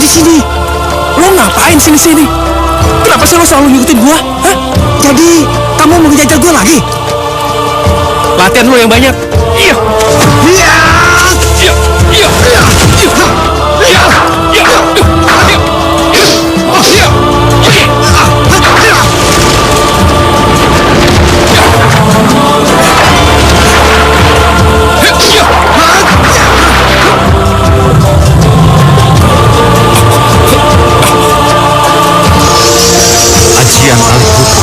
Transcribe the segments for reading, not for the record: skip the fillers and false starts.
sini. Lo ngapain sini-sini? Kenapa sih lo selalu ngikutin gua? Hah? Jadi kamu mau ngejajar gue lagi? Latihan lo yang banyak. Iya. Iya. Iya. Iya. Iya. Iya. Iya. Ajian alih hukum.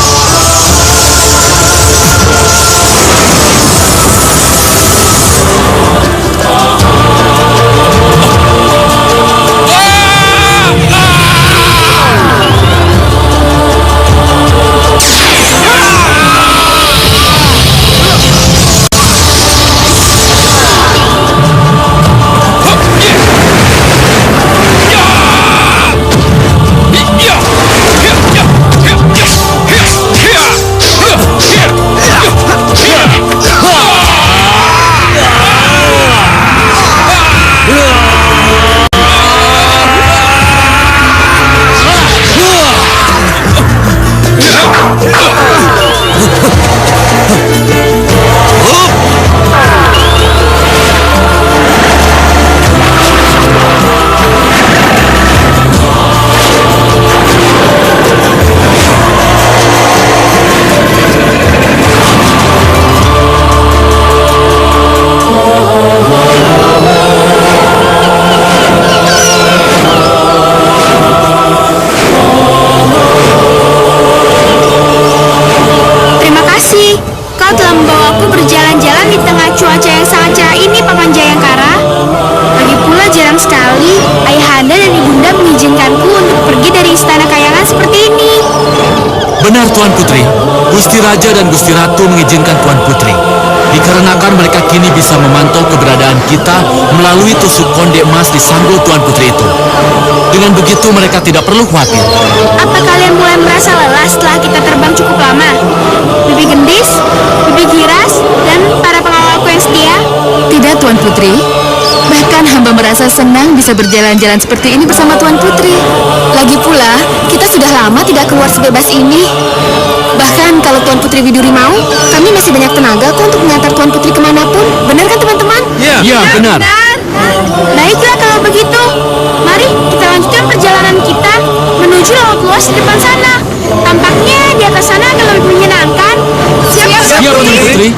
Benar, Tuan Putri. Gusti Raja dan Gusti Ratu mengizinkan Tuan Putri. Dikarenakan mereka kini bisa memantau keberadaan kita melalui tusuk konde emas di sanggul Tuan Putri itu. Dengan begitu mereka tidak perlu khawatir. Apa kalian mulai merasa lelah setelah kita terbang cukup lama? Bibi Gendis, Bibi Giras, dan para pengawalku yang setia? Tidak, Tuan Putri. Bahkan hamba merasa senang bisa berjalan-jalan seperti ini bersama Tuan Putri. Lagi pula, kita sudah lama tidak keluar sebebas ini. Bahkan kalau Tuan Putri Widuri mau, kami masih banyak tenaga kok untuk mengantar Tuan Putri kemanapun. Benar kan teman-teman? Ya, benar. Baiklah kalau begitu. Mari kita lanjutkan perjalanan kita menuju laut luas di depan sana. Tampaknya di atas sana akan lebih menyenangkan. Siap, Tuan Putri.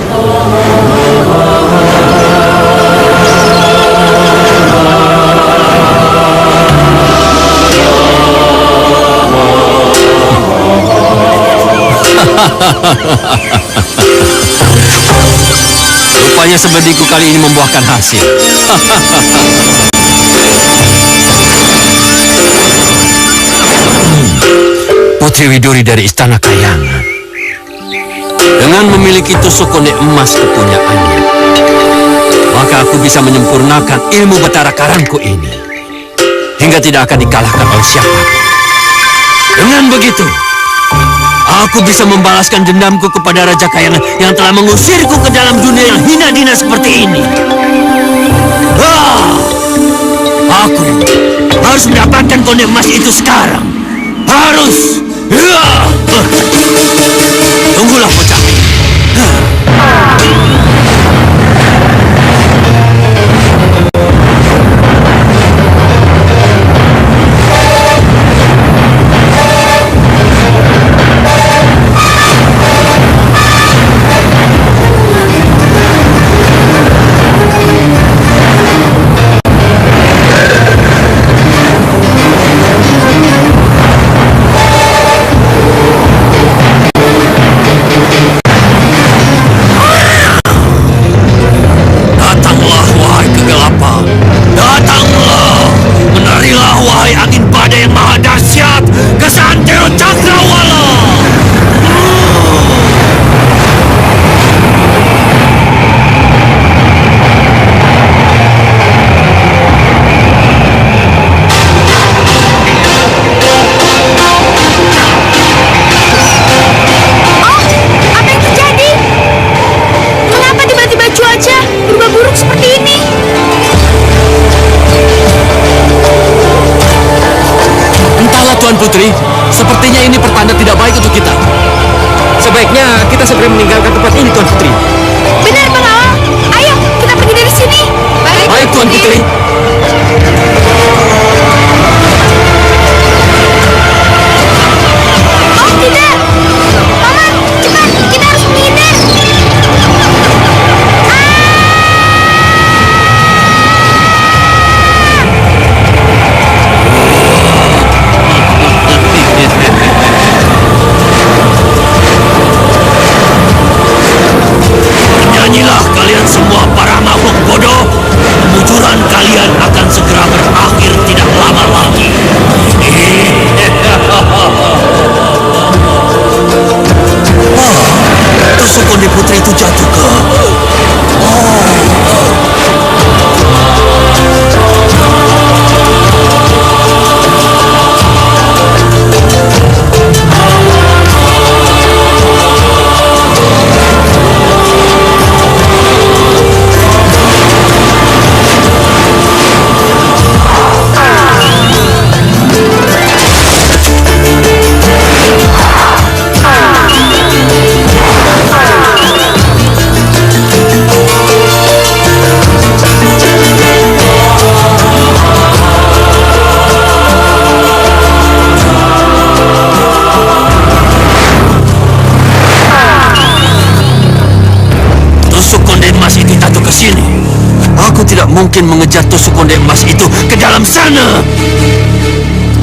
Rupanya semediku kali ini membuahkan hasil. Putri Widuri dari Istana Kayangan. Dengan memiliki tusuk konde emas kepunyaannya, maka aku bisa menyempurnakan ilmu Batara Karangku ini hingga tidak akan dikalahkan oleh siapapun. Dengan begitu, aku bisa membalaskan dendamku kepada Raja Kayangan yang telah mengusirku ke dalam dunia yang hina dina seperti ini. Aku harus mendapatkan konde emas itu sekarang. Harus. Tunggulah bocah. Putri, sepertinya ini pertanda tidak baik untuk kita. Sebaiknya kita segera meninggalkan tempat ini, Tuan Putri. Benar, pengawal. Ayo, kita pergi dari sini. Baik, Tuan Putri. Oh, tidak. Paman, cepat. Kita harus menghindar. Nyanyilah kalian semua para makhluk bodoh. Kemunculan kalian akan segera berakhir tidak lama lagi. Tusuk Konde Putri itu jatuh ke... Aku tidak mungkin mengejar tusuk konde emas itu ke dalam sana.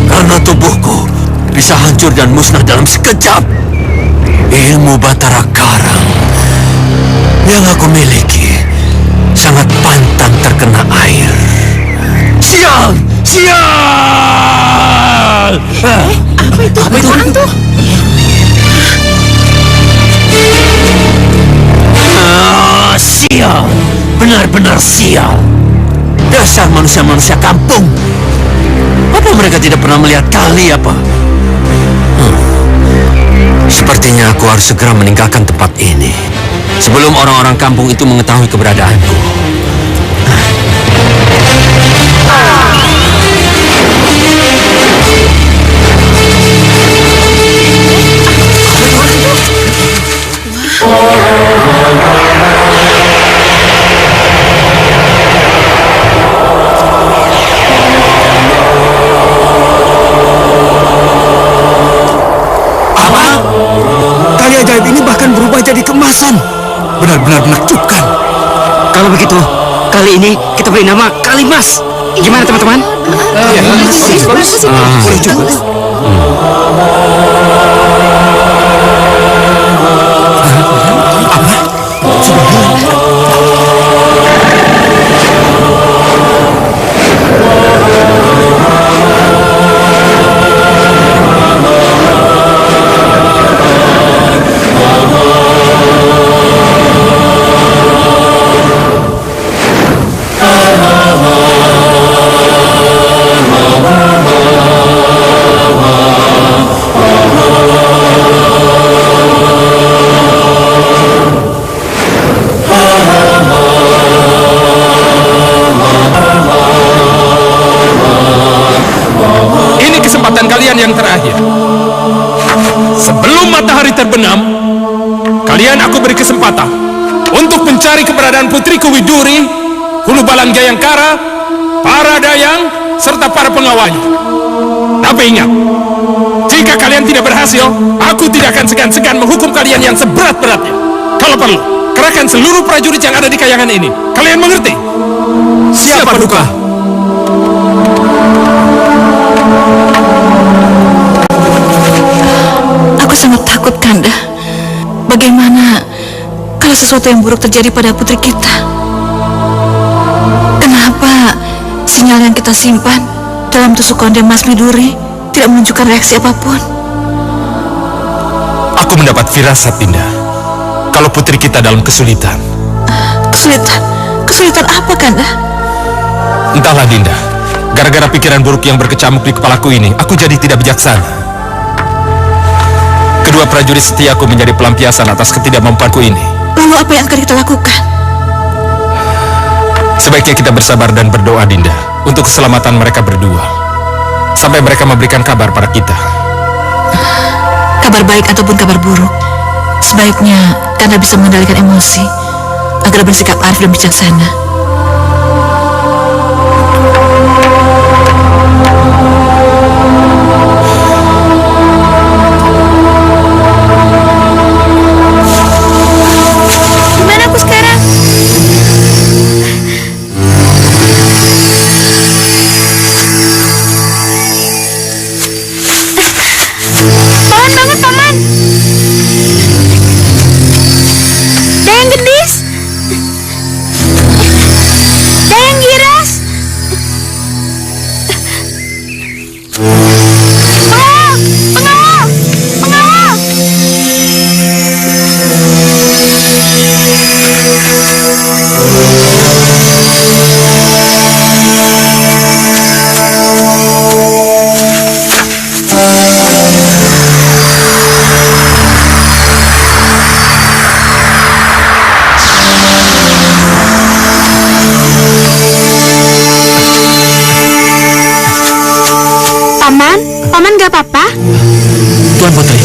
Karena tubuhku bisa hancur dan musnah dalam sekejap. Ilmu Batara Karang yang aku miliki sangat pantang terkena air. Sial! Sial! Apa itu? Apaan tuh? Sial! Benar-benar sial! Dasar manusia-manusia kampung! Apa mereka tidak pernah melihat kali apa? Sepertinya aku harus segera meninggalkan tempat ini sebelum orang-orang kampung itu mengetahui keberadaanku. Kali ajaib ini bahkan berubah jadi kemasan. Benar-benar menakjubkan. Kalau begitu, kali ini kita beri nama Kalimas. Gimana, teman-teman? Boleh juga. Yang terakhir, sebelum matahari terbenam, kalian aku beri kesempatan untuk mencari keberadaan putriku Widuri, Hulu Balang Jayangkara, para dayang, serta para pengawalnya. Tapi ingat, jika kalian tidak berhasil, aku tidak akan segan-segan menghukum kalian yang seberat-beratnya. Kalau perlu, kerahkan seluruh prajurit yang ada di kayangan ini. Kalian mengerti? Siapa Duka? Aku sangat takut, Kanda. Bagaimana kalau sesuatu yang buruk terjadi pada putri kita? Kenapa sinyal yang kita simpan dalam tusuk konde Mas Widuri tidak menunjukkan reaksi apapun? Aku mendapat firasat, Dinda. Kalau putri kita dalam kesulitan. Kesulitan? Kesulitan apa, Kanda? Entahlah, Dinda. Gara-gara pikiran buruk yang berkecamuk di kepalaku ini, aku jadi tidak bijaksana. Kedua prajurit setiaku menjadi pelampiasan atas ketidakmampuanku ini. Lalu apa yang akan kita lakukan? Sebaiknya kita bersabar dan berdoa, Dinda, untuk keselamatan mereka berdua. sampai mereka memberikan kabar pada kita. Kabar baik ataupun kabar buruk, sebaiknya Kanda bisa mengendalikan emosi agar bersikap arif dan bijaksana. Gimana aku sekarang? Paman, bangun paman! Dayang Gendis! Dayang Giras! Pengawal! Pengawal! Pengawal! Paman, paman gak apa-apa? Tuan Putri,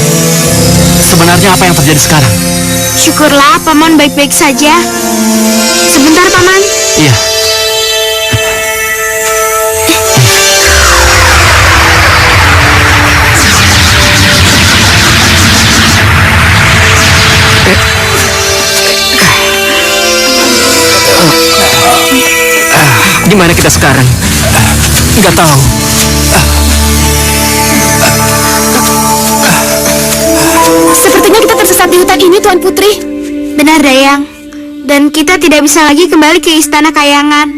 sebenarnya apa yang terjadi sekarang? Syukurlah paman baik-baik saja. Sebentar paman. Iya. Di mana kita sekarang? Nggak tahu. Sepertinya kita tersesat di hutan ini, Tuan Putri. Benar, Dayang. Dan kita tidak bisa lagi kembali ke Istana Kayangan.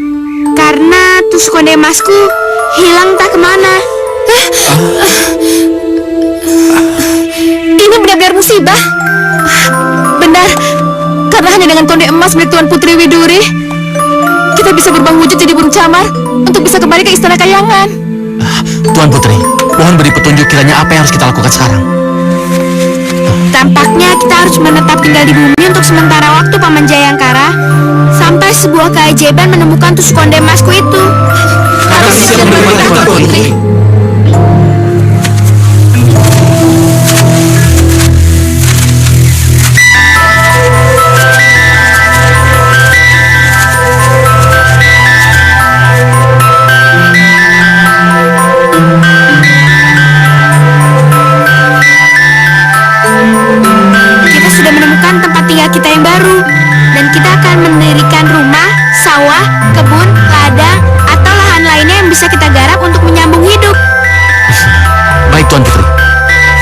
Karena tusuk konde emasku hilang entah kemana. Ini benar-benar musibah. Benar, karena hanya dengan konde emas milik Tuan Putri Widuri, kita bisa berubah wujud jadi burung camar untuk bisa kembali ke Istana Kayangan. Tuan Putri, mohon beri petunjuk kiranya apa yang harus kita lakukan sekarang. Tampaknya kita harus menetap tinggal di bumi untuk sementara waktu, Paman Jayangkara, sampai sebuah keajaiban menemukan tusuk konde emasku itu. Harus siap menemukan Tuan Putri. Kita sudah menemukan tempat tinggal kita yang baru, dan kita akan mendirikan rumah, sawah, kebun, ladang, atau lahan lainnya yang bisa kita garap untuk menyambung hidup. Baik Tuan Putri,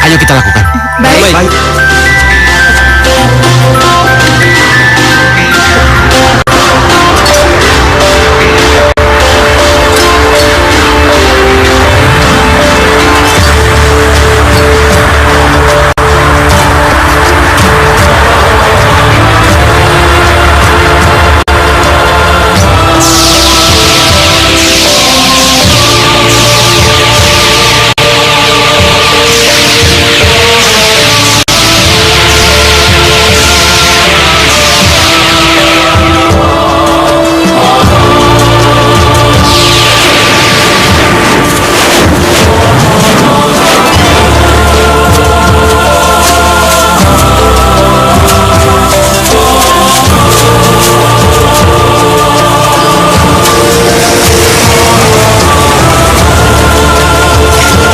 ayo kita lakukan. Baik.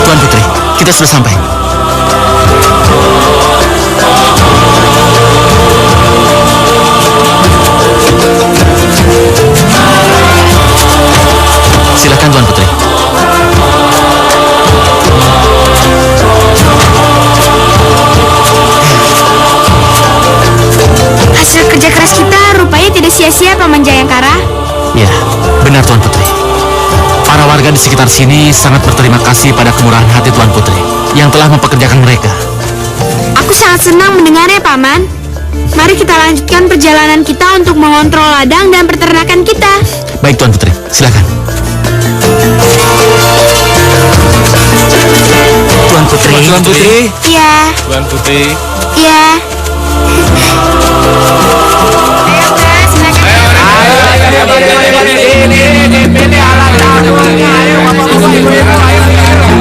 Tuan Putri, kita sudah sampai. Silakan Tuan Putri. Hasil kerja keras kita rupanya tidak sia-sia, Paman Jayangkara. Ya, benar Tuan Putri. Para warga di sekitar sini sangat berterima kasih pada kemurahan hati Tuan Putri yang telah mempekerjakan mereka. Aku sangat senang mendengarnya, Paman. Mari kita lanjutkan perjalanan kita untuk mengontrol ladang dan peternakan kita. Baik Tuan Putri, silakan. Tuan Putri. Tuan Putri. Iya, Tuan Putri. iya. Ayo, Mas, silakan.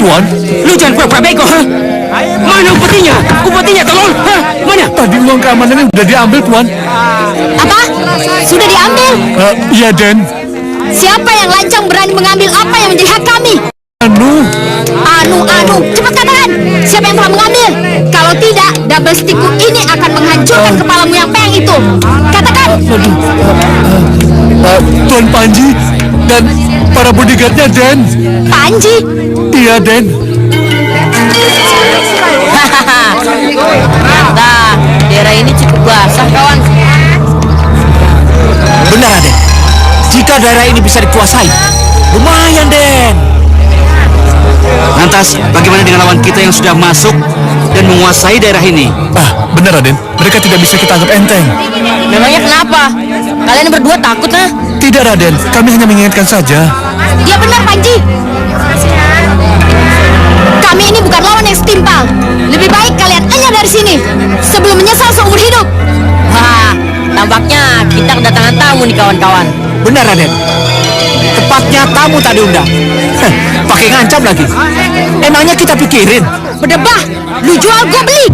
Tuan. Lu jangan pura-pura bego, ha? Mana upetinya? Upetinya, tolong! Ha? Mana? Tadi uang keamanannya udah diambil, Tuan. Apa? Sudah diambil? Iya, Den. Siapa yang lancang berani mengambil apa yang menjadi hak kami? Anu, cepat katakan. Siapa yang telah mengambil? Kalau tidak, double stickku ini akan menghancurkan kepalamu yang peyang itu. Katakan. Tuan Panji dan para bodyguardnya, Den. Panji? Iya, Den. Ternyata daerah ini cukup basah, kawan. Benar, Den. Jika daerah ini bisa dikuasai, lumayan, Den. Lantas, bagaimana dengan lawan kita yang sudah masuk dan menguasai daerah ini? Benar, Raden. Mereka tidak bisa kita anggap enteng. Memangnya kenapa? Kalian berdua takut, ha? Tidak, Raden. Kami hanya mengingatkan saja. Dia benar, Panji. Kami ini bukan lawan yang setimpal. Lebih baik kalian enyah dari sini sebelum menyesal seumur hidup. Wah, tampaknya kita kedatangan tamu nih, kawan-kawan. Benar, Raden. Tepatnya tamu tak diundang. Pakai ngancam lagi. Emangnya kita pikirin? Berdebah, lu jual gue beli.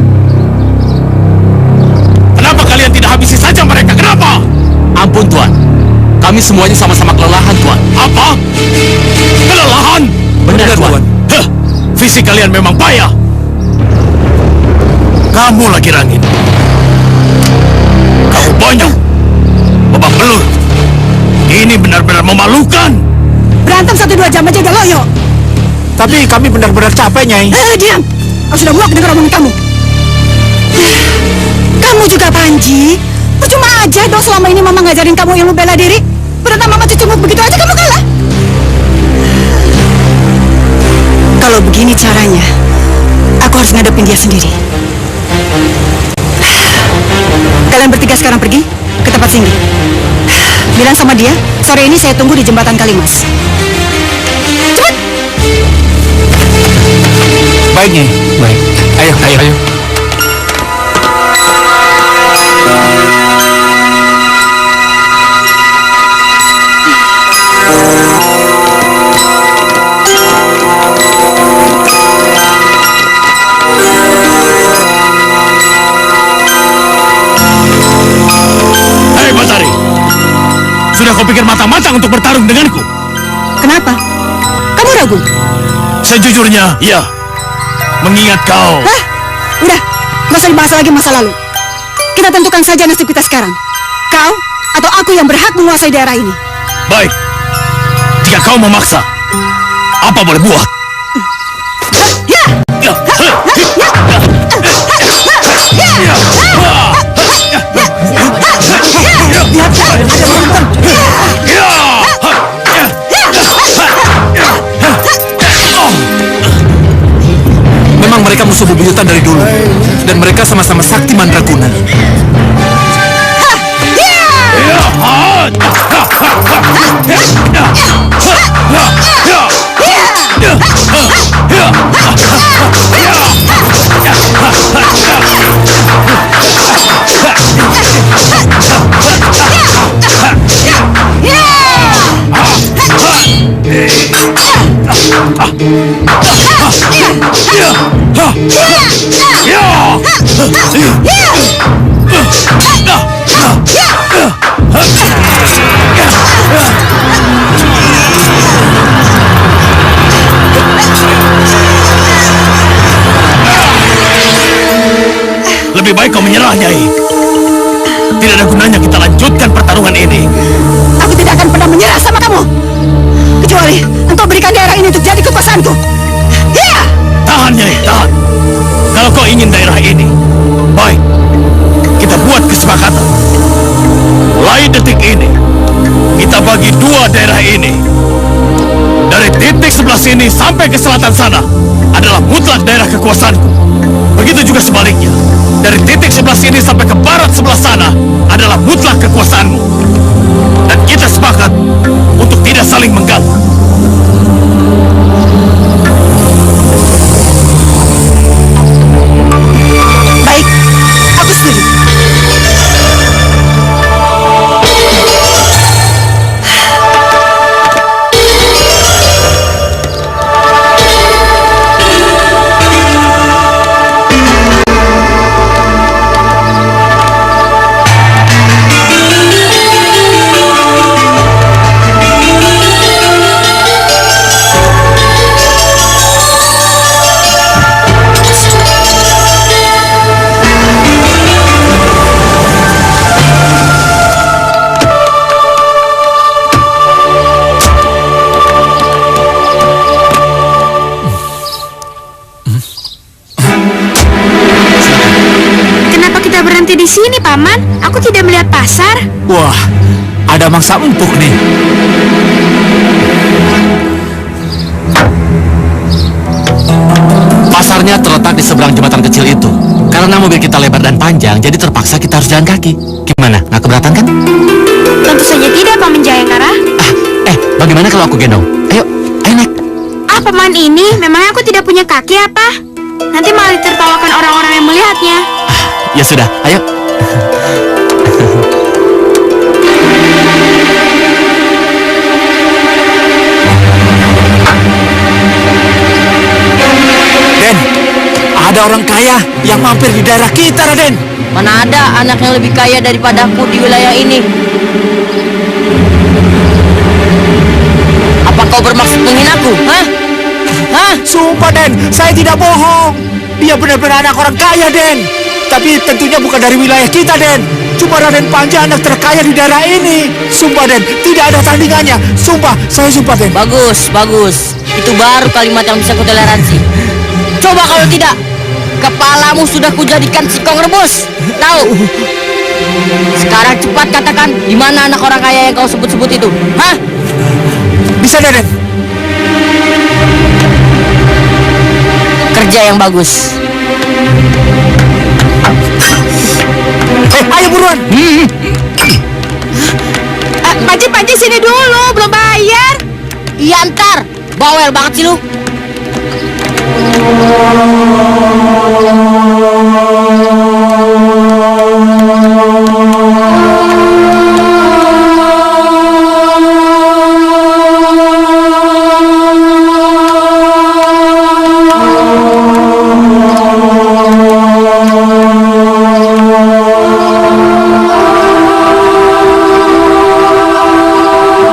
Kenapa kalian tidak habisi saja mereka? Kenapa? Ampun, Tuan. Kami semuanya sama-sama kelelahan, Tuan. Apa? Kelelahan? Benar, Tuan. Hah, visi kalian memang payah. Kamu lagi Rangin. Kamu banyak. Babak belur. Ini benar-benar memalukan. Berantem 1-2 jam aja udah loyo. Tapi kami benar-benar capek, Nyai. Diam. Aku sudah muak dengar omongan kamu. Kamu juga, Panji. Percuma aja dong selama ini Mama ngajarin kamu ilmu bela diri. Berantem Mama cucumuk begitu aja kamu kalah. Kalau begini caranya, aku harus ngadepin dia sendiri. Kalian bertiga sekarang pergi ke tempat Singgi. Bilang sama dia, sore ini saya tunggu di jembatan Kalimas. Cepat! Baik, Nyai. Baik. Ayo. Hei Batari, sudah kau pikir matang-matang untuk bertarung denganku? Kenapa? Kamu ragu? Sejujurnya, iya. Mengingat kau. Hah? Udah, gak usah dibahas lagi masa lalu. Kita tentukan saja nasib kita sekarang. Kau atau aku yang berhak menguasai daerah ini. Baik. Jika kau memaksa, apa boleh buat? Memang mereka musuh bebuyutan dari dulu. Dan mereka sama-sama sakti mandraguna. Lebih baik kau menyerah, Nyai. Tidak ada gunanya kita lanjutkan pertarungan ini. Aku tidak akan pernah menyerah sama kamu. Kecuali engkau berikan daerah ini untuk jadi kekuasaanku. Ya! Tahan, Nyai, tahan. Kalau kau ingin daerah ini, baik. Kita buat kesepakatan. Mulai detik ini, kita bagi dua daerah ini. Dari titik sebelah sini sampai ke selatan sana adalah mutlak daerah kekuasaanku. Begitu juga sebaliknya. Dari titik sebelah sini sampai ke barat sebelah sana adalah mutlak kekuasaanmu. Dan kita sepakat untuk tidak saling mengganggu. Baik, aku setuju. bekerja di sini, Paman? Aku tidak melihat pasar. Wah, ada mangsa empuk nih. Pasarnya terletak di seberang jembatan kecil itu. Karena mobil kita lebar dan panjang, jadi terpaksa kita harus jalan kaki. Gimana? Nggak keberatan kan? Tentu saja tidak, Paman Jayakara. Bagaimana kalau aku gendong? Ayo naik. Paman ini, memang aku tidak punya kaki apa? Nanti malah ditertawakan orang-orang yang melihatnya. Ya sudah, ayo. Den, ada orang kaya yang mampir di daerah kita, Raden. Mana ada anak yang lebih kaya daripadaku di wilayah ini? Apa kau bermaksud menghinaku? Hah? Sumpah, Den, saya tidak bohong. Dia benar-benar anak orang kaya, Den. Tapi tentunya bukan dari wilayah kita, Den. Cuma Raden Panja anak terkaya di daerah ini. Sumpah, Den, tidak ada tandingannya. Sumpah, saya sumpah, Den. Bagus, bagus. Itu baru kalimat yang bisa kutoleransi. Coba kalau tidak, kepalamu sudah kujadikan singkong rebus. Tahu? Sekarang cepat katakan, di mana anak orang kaya yang kau sebut-sebut itu? Hah? Bisa, Den. Kerja yang bagus. Ayo buruan. Panji sini dulu, belum bayar. Iya ntar, bawel banget sih lu.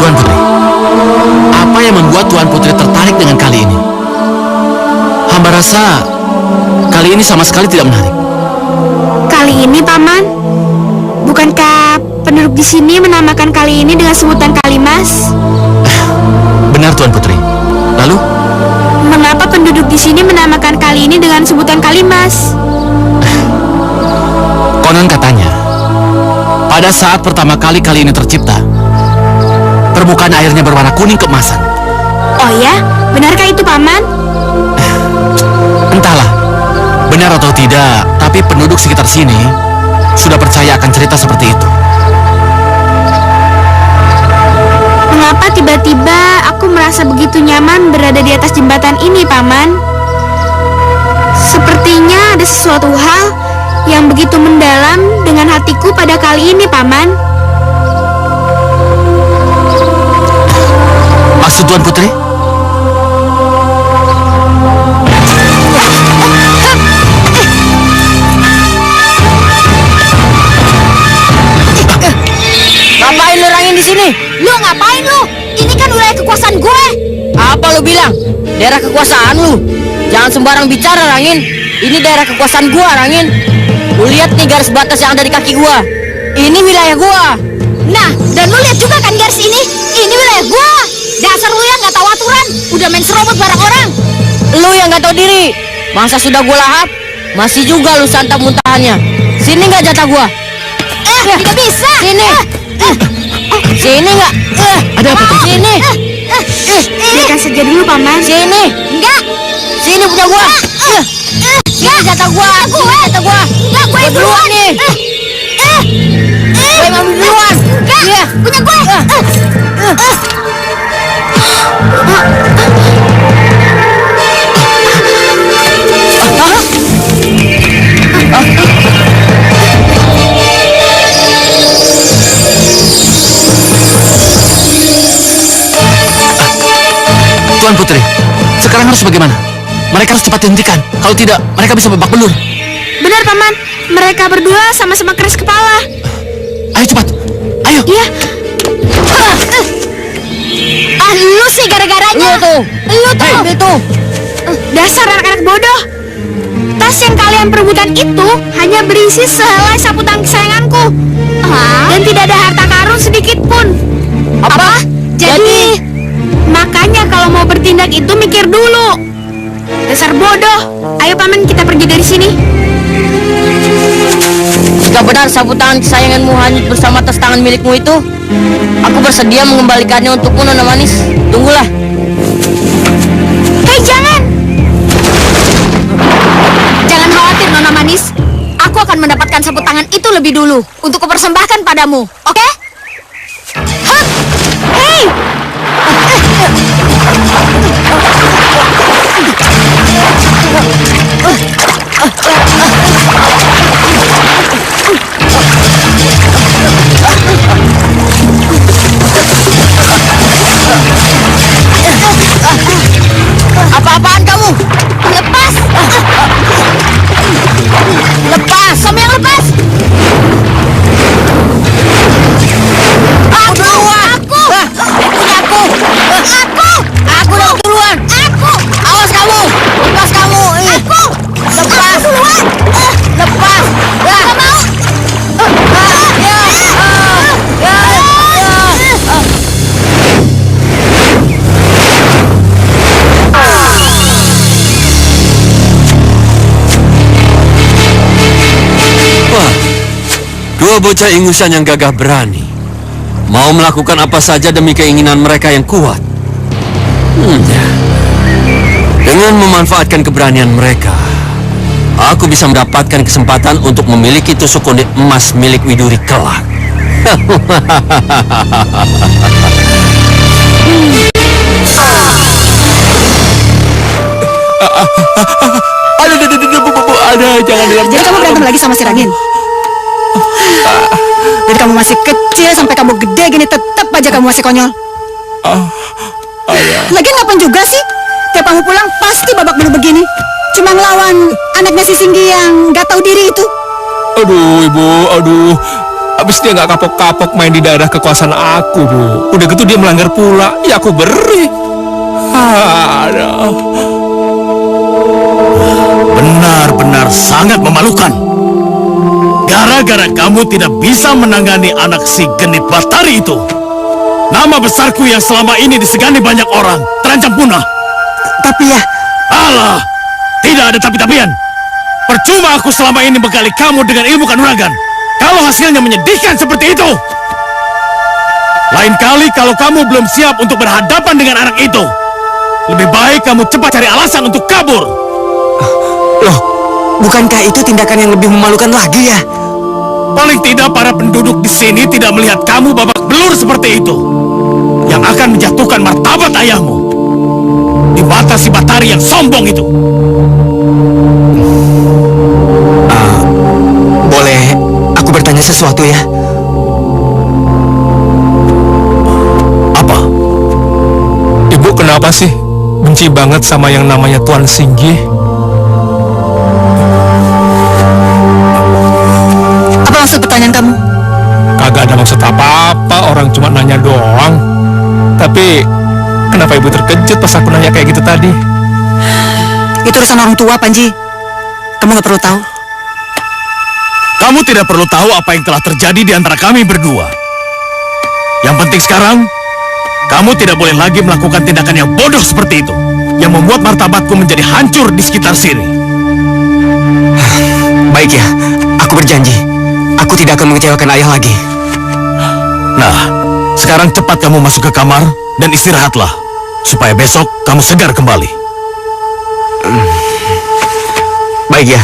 Tuan Putri, apa yang membuat Tuan Putri tertarik dengan kali ini? Hamba rasa kali ini sama sekali tidak menarik. Kali ini, Paman, bukankah penduduk di sini menamakan kali ini dengan sebutan Kalimas? Benar, Tuan Putri. Lalu? Mengapa penduduk di sini menamakan kali ini dengan sebutan Kalimas? Konon katanya, pada saat pertama kali ini tercipta, permukaan airnya berwarna kuning keemasan. Oh ya, benarkah itu, Paman? Entahlah, benar atau tidak, tapi penduduk sekitar sini sudah percaya akan cerita seperti itu. Mengapa tiba-tiba aku merasa begitu nyaman berada di atas jembatan ini, Paman? Sepertinya ada sesuatu hal yang begitu mendalam dengan hatiku pada kali ini, Paman. Maksud Tuan Putri? Ngapain lu rangin di sini? Lu ngapain lu? Ini kan wilayah kekuasaan gue. Apa lu bilang? Daerah kekuasaan lu. Jangan sembarang bicara, Rangin. Ini daerah kekuasaan gua, Rangin. Lu lihat nih garis batas yang ada di kaki gua. Ini wilayah gua. Nah, dan lu lihat juga kan garis ini? Ini wilayah gue. Dasar lu yang nggak tahu aturan, udah main serobot barang orang. Lu yang nggak tahu diri. Masa sudah gua lahap, masih juga lu santap muntahannya. Sini nggak jatah gua? Tidak bisa. Sini. Sini nggak? Ada apa tuh? Sini. Biarkan saja dulu, Paman. Sini. Enggak. Sini punya gua. Sini jatah gua. Sini jatah gua. Enggak, gue Gua duluan nih. Gue yang ambil duluan. Enggak, Iya. punya gue. Tuan Putri, sekarang harus bagaimana? Mereka harus cepat dihentikan. Kalau tidak, mereka bisa babak belur. Benar, Paman. Mereka berdua sama-sama keras kepala. Ayo cepat, ayo. Iya. Lu sih gara-garanya. Lu tuh. Lu tuh. Dasar anak-anak bodoh. Tas yang kalian perebutkan itu hanya berisi sehelai sapu tangan kesayanganku. Dan tidak ada harta karun sedikit pun. Apa? Jadi, makanya kalau mau bertindak itu mikir dulu. Dasar bodoh. Ayo, Paman, kita pergi dari sini. Jika benar sapu tangan kesayanganmu hanyut bersama tas tangan milikmu itu, aku bersedia mengembalikannya untukmu, Nona Manis. Tunggulah. Hei, jangan! Jangan khawatir, Nona Manis. Aku akan mendapatkan sapu tangan itu lebih dulu untuk kupersembahkan padamu, oke? Hah! Hei! Apa-apaan kamu? Lepas! Lepas! Kamu yang lepas! Aku duluan! Aku! Punya aku! Aku dong duluan! Aku! Awas kamu! Lepas kamu! Aku! Lepas! Aku duluan! Lepas! Gak mau! Wah, dua bocah ingusan yang gagah berani. Mau melakukan apa saja demi keinginan mereka yang kuat. Ya. Dengan memanfaatkan keberanian mereka, aku bisa mendapatkan kesempatan untuk memiliki tusuk konde emas milik Widuri kelak. Jadi kamu berantem lagi sama si Ragin? Dari kamu masih kecil sampai kamu gede gini tetap aja kamu masih konyol. Lagian ngapain juga sih? Tiap kamu pulang pasti babak belur begini. Cuma ngelawan anaknya si Singgi yang gak tahu diri itu. Aduh, Ibu, aduh. Habis dia nggak kapok-kapok main di daerah kekuasaan aku, Bu. Udah gitu dia melanggar pula. Ya aku beri. Aduh. Benar-benar sangat memalukan. Gara-gara kamu tidak bisa menangani anak si Genit Batari itu, nama besarku yang selama ini disegani banyak orang terancam punah. Tapi ya, Alah, tidak ada tapi-tapian. Percuma aku selama ini bekali kamu dengan ilmu kanuragan kalau hasilnya menyedihkan seperti itu. Lain kali kalau kamu belum siap untuk berhadapan dengan anak itu, lebih baik kamu cepat cari alasan untuk kabur. loh, bukankah itu tindakan yang lebih memalukan lagi ya? Paling tidak para penduduk di sini tidak melihat kamu babak belur seperti itu, yang akan menjatuhkan martabat ayahmu di mata si Batari yang sombong itu. Boleh aku bertanya sesuatu ya? Apa? Ibu kenapa sih benci banget sama yang namanya Tuan Singgi? Apa maksud pertanyaan kamu? Kagak ada maksud apa-apa, orang cuma nanya doang. Tapi kenapa Ibu terkejut pas aku nanya kayak gitu tadi? Itu urusan orang tua, Panji. Kamu gak perlu tahu. Kamu tidak perlu tahu apa yang telah terjadi di antara kami berdua. Yang penting sekarang, kamu tidak boleh lagi melakukan tindakan yang bodoh seperti itu, yang membuat martabatku menjadi hancur di sekitar sini. Baik ya, aku berjanji. Aku tidak akan mengecewakan ayah lagi. Nah, sekarang cepat kamu masuk ke kamar dan istirahatlah, supaya besok kamu segar kembali. Baik ya.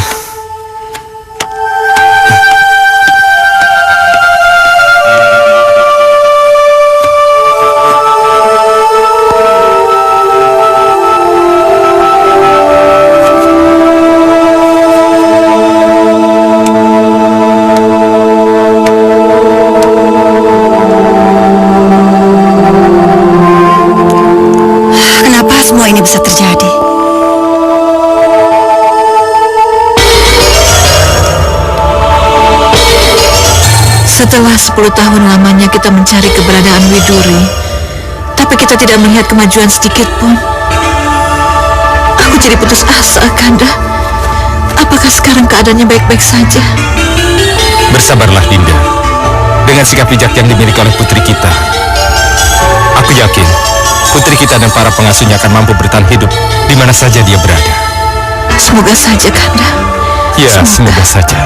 Kenapa semua ini bisa terjadi? Setelah 10 tahun lamanya kita mencari keberadaan Widuri, tapi kita tidak melihat kemajuan sedikit pun. Aku jadi putus asa, Kanda. Apakah sekarang keadaannya baik-baik saja? Bersabarlah, Dinda. Dengan sikap bijak yang dimiliki oleh putri kita, aku yakin putri kita dan para pengasuhnya akan mampu bertahan hidup di mana saja dia berada. Semoga saja, Kanda. Ya, semoga saja.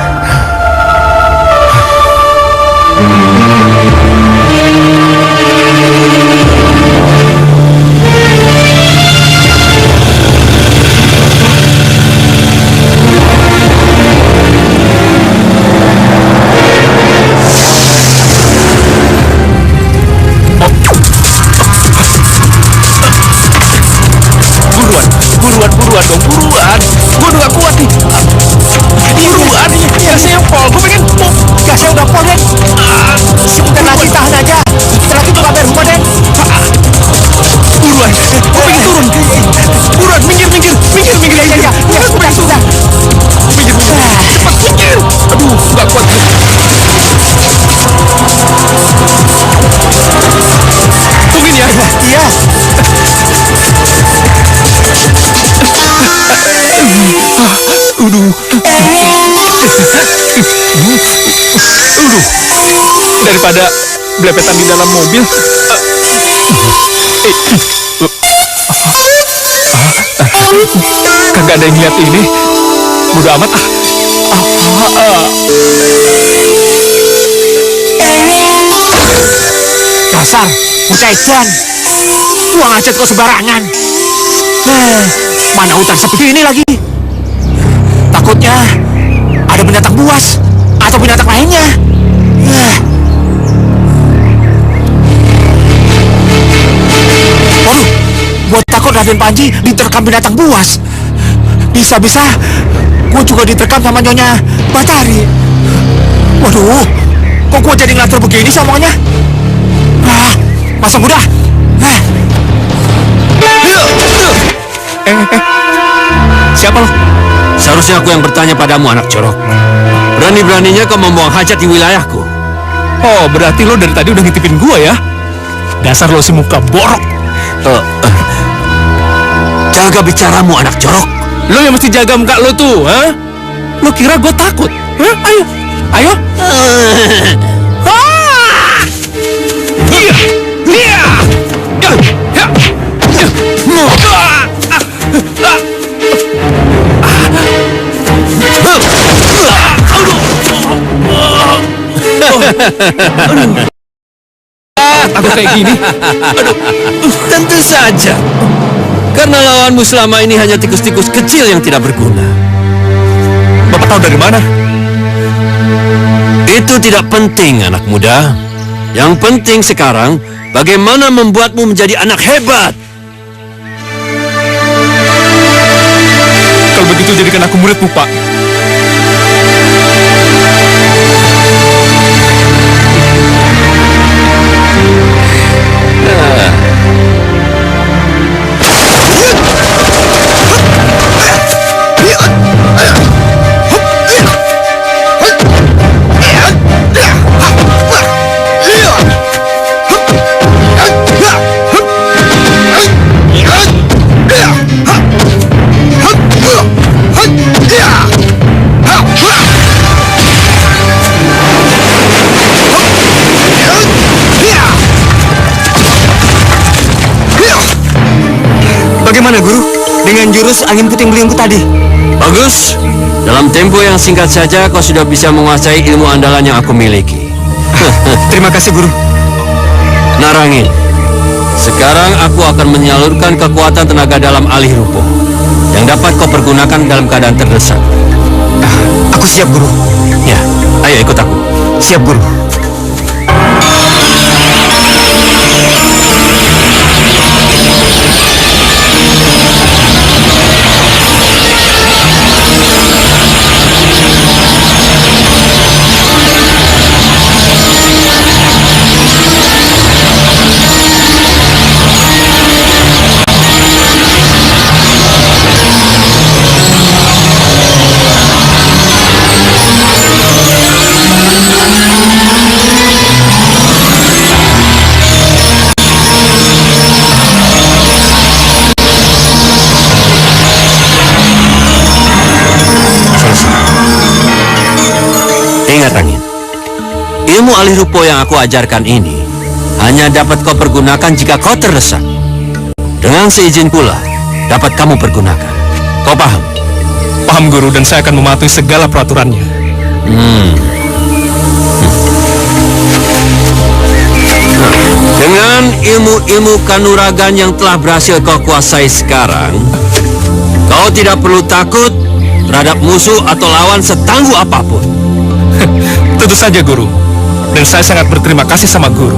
Buruan dong, buruan. Gue udah gak kuat nih. Buruan nih, gasnya yang pol. Gue pengen Gasnya udah pol, Den. Sebentar lagi, tahan aja. Sebentar lagi tuh kabar rumah, Den. buruan. Gue pengen turun. Buruan, minggir. Ya, sudah. Minggir. Cepat minggir. Aduh, gak kuat nih. Tungguin ya. Iya. Daripada belepetan di dalam mobil. Kagak ada yang lihat ini. Bodo amat ah. Dasar, bocah edan. Buang aja kok sembarangan. Mana hutan seperti ini lagi? Takutnya ada binatang buas atau binatang lainnya. Waduh, gua takut Raden Panji diterkam binatang buas. Bisa-bisa gua juga diterkam sama Nyonya Batari. Waduh, kok gua jadi ngatur begini semuanya? Masa muda? Siapa lo? Seharusnya aku yang bertanya padamu, anak corok. Berani-beraninya kau membuang hajat di wilayahku. Oh, berarti lo dari tadi udah ngintipin gua ya? Dasar lo si muka borok. Jaga bicaramu, anak corok. Lo yang mesti jaga muka lo tuh, ha? Lo kira gua takut? Hah? Ayo. Aku kayak gini. Tentu saja. Karena lawanmu selama ini hanya tikus-tikus kecil yang tidak berguna. Bapak tahu dari mana? Itu tidak penting, anak muda. Yang penting sekarang, bagaimana membuatmu menjadi anak hebat. Kalau begitu jadikan aku muridmu, Pak. Bagaimana, Guru? Dengan jurus angin puting beliungku tadi? Bagus. Dalam tempo yang singkat saja kau sudah bisa menguasai ilmu andalan yang aku miliki. Terima kasih, Guru. Narangin, sekarang aku akan menyalurkan kekuatan tenaga dalam alih rupo yang dapat kau pergunakan dalam keadaan terdesak. Aku siap, Guru. Ya, ayo ikut aku. Siap, Guru. Ingat, Angin, ilmu alih rupo yang aku ajarkan ini hanya dapat kau pergunakan jika kau terdesak. Dengan seizin pula dapat kamu pergunakan. Kau paham? Paham, Guru, dan saya akan mematuhi segala peraturannya. Dengan ilmu-ilmu kanuragan yang telah berhasil kau kuasai sekarang, kau tidak perlu takut terhadap musuh atau lawan setangguh apapun. Tentu saja, Guru. Dan saya sangat berterima kasih sama Guru.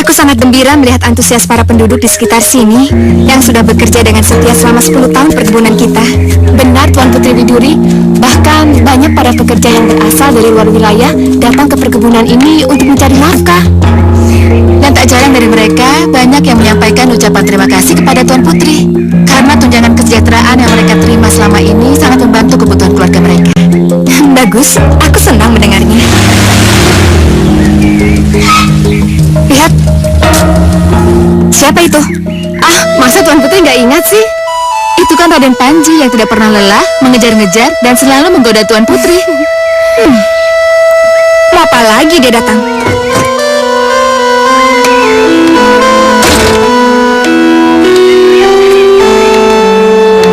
Aku sangat gembira melihat antusias para penduduk di sekitar sini yang sudah bekerja dengan setia selama 10 tahun perkebunan kita. Benar, Tuan Putri Widuri, bahkan banyak para pekerja yang berasal dari luar wilayah datang ke perkebunan ini untuk mencari nafkah. Dan tak jarang dari mereka banyak yang menyampaikan ucapan terima kasih kepada Tuan Putri karena tunjangan kesejahteraan yang mereka terima selama ini sangat membantu kebutuhan keluarga mereka. Bagus, aku senang mendengarnya. Lihat, siapa itu? Ah, masa Tuan Putri nggak ingat sih? Itu kan Raden Panji yang tidak pernah lelah mengejar-ngejar dan selalu menggoda Tuan Putri. Mau apa lagi dia datang?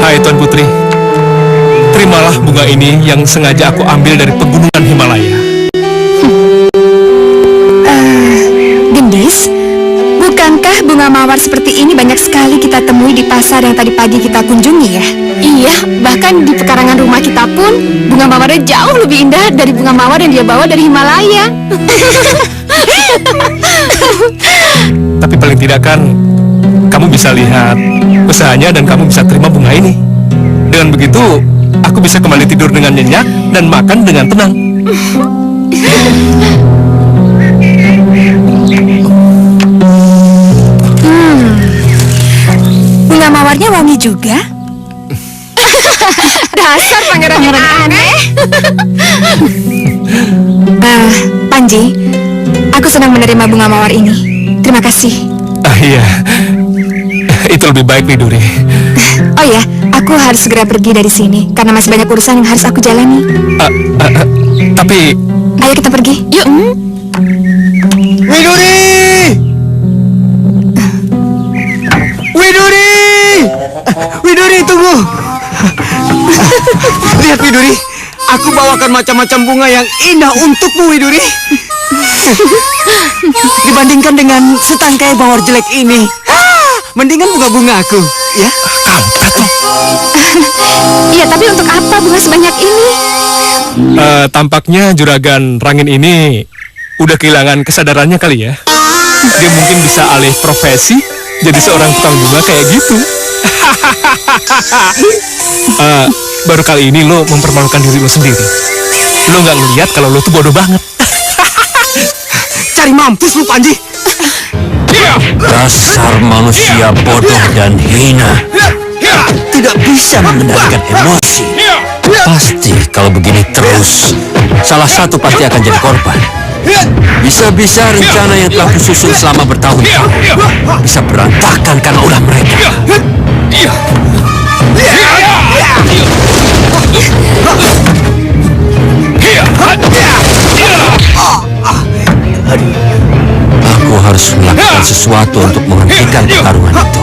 Hai Tuan Putri, terimalah bunga ini yang sengaja aku ambil dari pegunungan Himalaya. Gendis, bukankah bunga mawar seperti ini banyak sekali kita temui di pasar yang tadi pagi kita kunjungi ya? Iya, bahkan di pekarangan rumah kita pun bunga mawarnya jauh lebih indah dari bunga mawar yang dia bawa dari Himalaya. Tapi paling tidak kan, kamu bisa lihat usahanya dan kamu bisa terima bunga ini. Dengan begitu, aku bisa kembali tidur dengan nyenyak dan makan dengan tenang. Bunga mawarnya wangi juga. Dasar pangeran aneh. Panji, aku senang menerima bunga mawar ini. Terima kasih. Iya, itu lebih baik Widuri. Oh ya, aku harus segera pergi dari sini karena masih banyak urusan yang harus aku jalani. Tapi Ayo kita pergi, yuk. Widuri! Widuri! Widuri, tunggu! Lihat Widuri, aku bawakan macam-macam bunga yang indah untukmu Widuri. Dibandingkan dengan setangkai mawar jelek ini, mendingan bunga-bunga aku, ya? Iya, tapi untuk apa bunga sebanyak ini? tampaknya juragan Rangin ini udah kehilangan kesadarannya kali ya. Dia mungkin bisa alih profesi jadi seorang tukang bunga kayak gitu. Baru kali ini lo mempermalukan diri lo sendiri. Lo nggak ngeliat kalau lo tuh bodoh banget. Cari mampus lu Panji. Dasar manusia bodoh dan hina. Tidak bisa mengendalikan emosi. Pasti kalau begini terus, salah satu pasti akan jadi korban. Bisa-bisa rencana yang telah kususun selama bertahun-tahun bisa berantakan karena ulah mereka. Aku harus melakukan sesuatu untuk menghentikan pertarungan itu.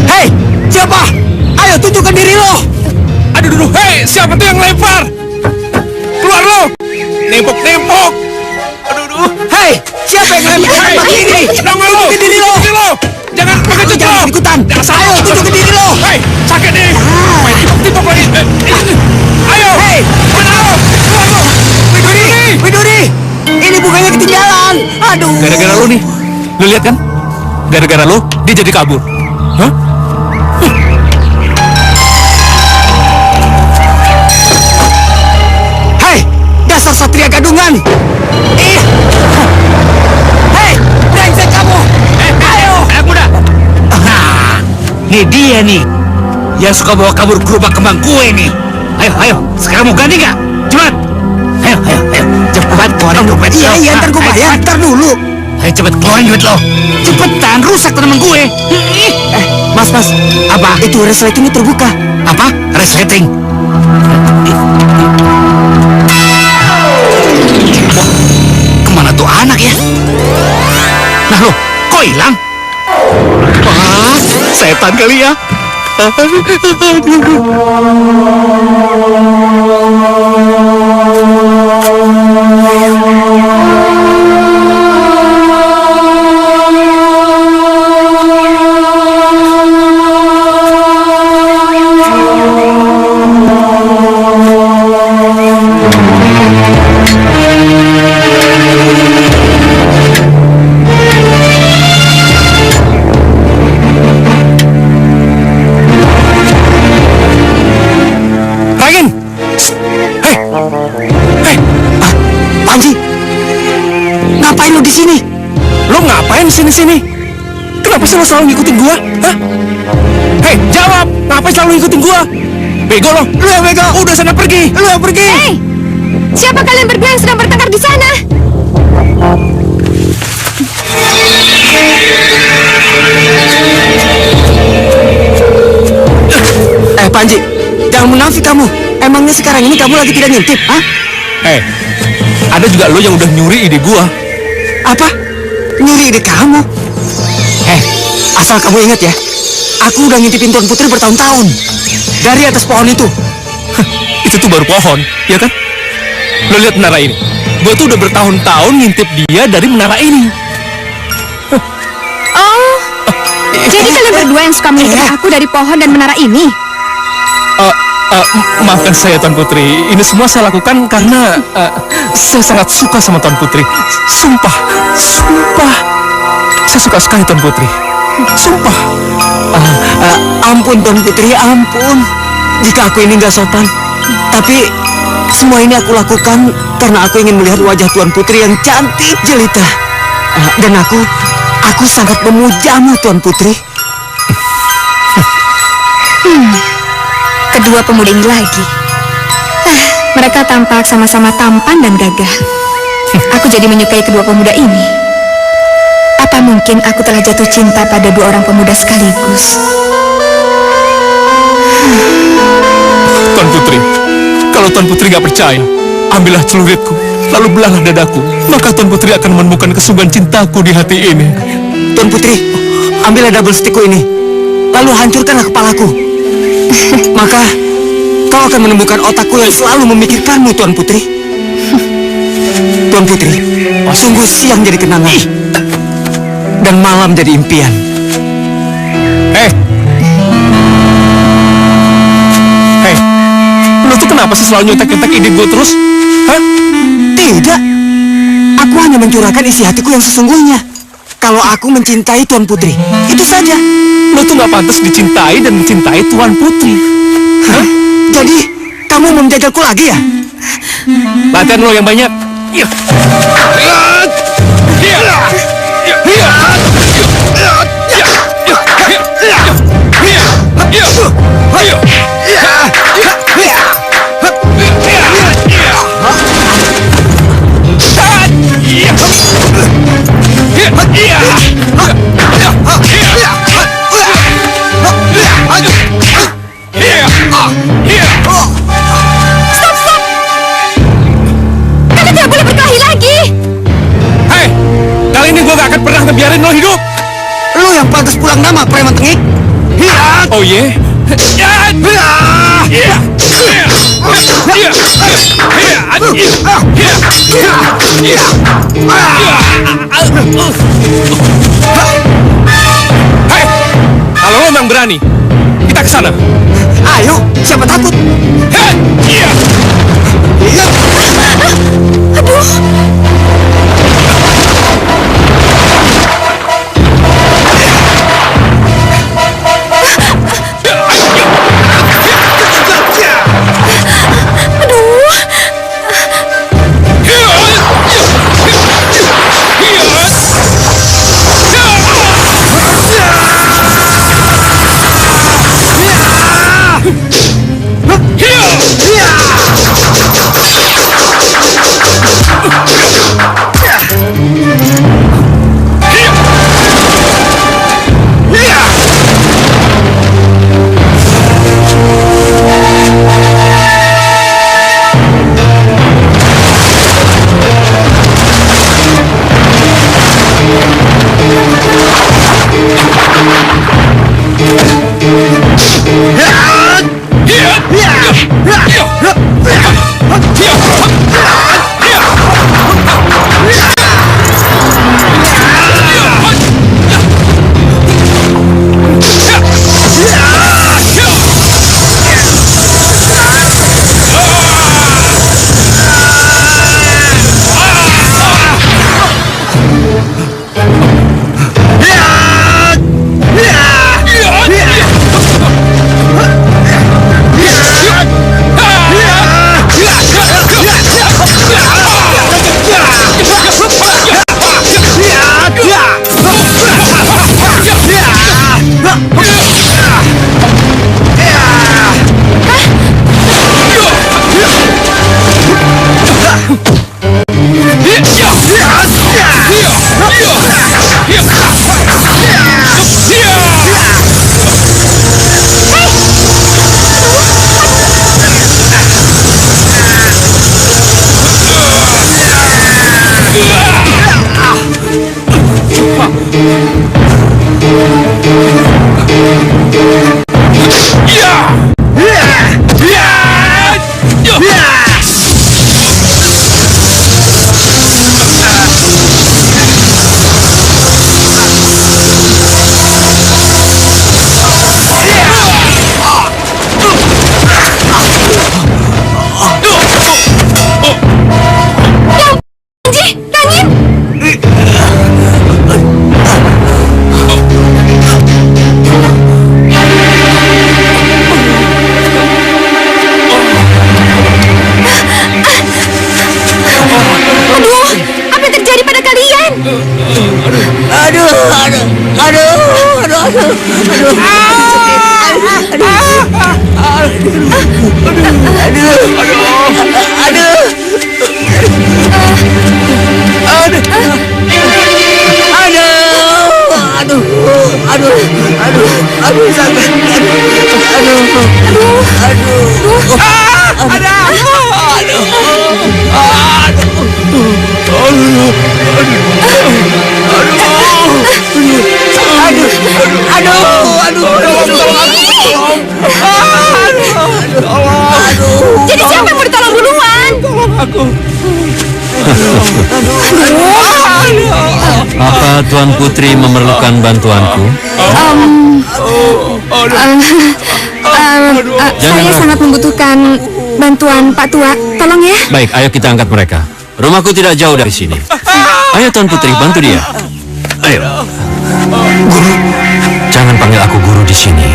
Hei, siapa? Ayo tunjukkan diri lo. Aduh, hei, siapa tuh yang lempar? Keluar lo! Nempok! Aduh. Hei, siapa yang lempar tempat ini? Tunjukkan diri lo. Jangan mengecut lo! Jangan ikutan. Ayo tunjukkan diri lo. Hei, sakit nih! Main timpuk lagi! Ayo! Hei, mana lo? Keluar lo! Widuri, ini bunganya ketinggalan. Aduh. Gara-gara lo nih, lo lihat kan? Gara-gara lo, dia jadi kabur. Hah? Hei, dasar satria gadungan. Hei, brengsek kamu. Ayo. Anak muda. Nih dia nih yang suka bawa kabur gerobak kembang kue nih. Ayo, sekarang mau ganti nggak? Cepat. Ayo, cepat keluarin dompet lo. Iya, ntar gue bayar, ntar dulu. Ayo cepet keluarin duit lo. Cepetan, rusak tanaman gue. Mas, Apa? itu resletingnya terbuka. Apa? Resleting. hilang. Wah, setan kali ya. Panji, ngapain lo di sini? Lo ngapain sini-sini? Kenapa sih lo selalu ngikutin gua? Hah? Hei, jawab! Ngapain selalu ngikutin gua? Bego lo! Lo yang bego! Udah sana pergi! Lo yang pergi! Hei, siapa kalian berdua yang sedang bertengkar di sana? Panji, jangan munafik kamu. Emangnya sekarang ini kamu lagi tidak ngintip, hah? Hei, ada juga lo yang udah nyuri ide gua. Apa? Nyuri ide kamu? Asal kamu ingat ya, aku udah ngintipin Tuan Putri bertahun-tahun. Dari atas pohon itu. Itu tuh baru pohon, ya kan? Lo lihat menara ini. Gua tuh udah bertahun-tahun ngintip dia dari menara ini. Oh, jadi kalian berdua yang suka mengintip aku dari pohon dan menara ini? Maafkan saya Tuan Putri. Ini semua saya lakukan karena saya sangat suka sama Tuan Putri. Sumpah. Saya suka sekali Tuan Putri. Sumpah. Ampun Tuan Putri, ampun. Jika aku ini nggak sopan, tapi semua ini aku lakukan karena aku ingin melihat wajah Tuan Putri yang cantik jelita. Dan aku sangat memujamu Tuan Putri. Kedua pemuda ini lagi. Mereka tampak sama-sama tampan dan gagah. Aku jadi menyukai kedua pemuda ini. Apa mungkin aku telah jatuh cinta pada dua orang pemuda sekaligus? Tuan Putri, kalau Tuan Putri gak percaya, ambillah celuritku, lalu belahlah dadaku. Maka Tuan Putri akan menemukan kesungguhan cintaku di hati ini. Tuan Putri, ambillah double stickku ini, lalu hancurkanlah kepalaku. Maka kau akan menemukan otakku yang selalu memikirkanmu, Tuan Putri. Tuan Putri, sungguh siang jadi kenangan dan malam jadi impian. Hei, lo tuh kenapa sih selalu nyontek-nyontek ide gue terus? Hah? Tidak, aku hanya mencurahkan isi hatiku yang sesungguhnya. Kalau aku mencintai Tuan Putri, itu saja. Lo tuh gak pantas dicintai dan mencintai Tuan Putri. Hah? Jadi, kamu mau menjajalku lagi ya? Latihan lo yang banyak. Stop! Kalian tidak boleh berkelahi lagi! Hei, kali ini gue gak akan pernah ngebiarin lo hidup. Lu yang pantas pulang nama, preman tengik. Oh ye? Hei, kalau lo memang berani, kita ke sana. Ayo, siapa takut? Here! Jadi siapa yang mau ditolong duluan? Apa Tuan Putri memerlukan bantuanku? Saya sangat membutuhkan bantuan Pak Tua. Tolong ya. Baik, ayo kita angkat mereka. Rumahku tidak jauh dari sini. Ayo Tuan Putri, bantu dia. Ayo. Guru, Jangan panggil aku guru di sini.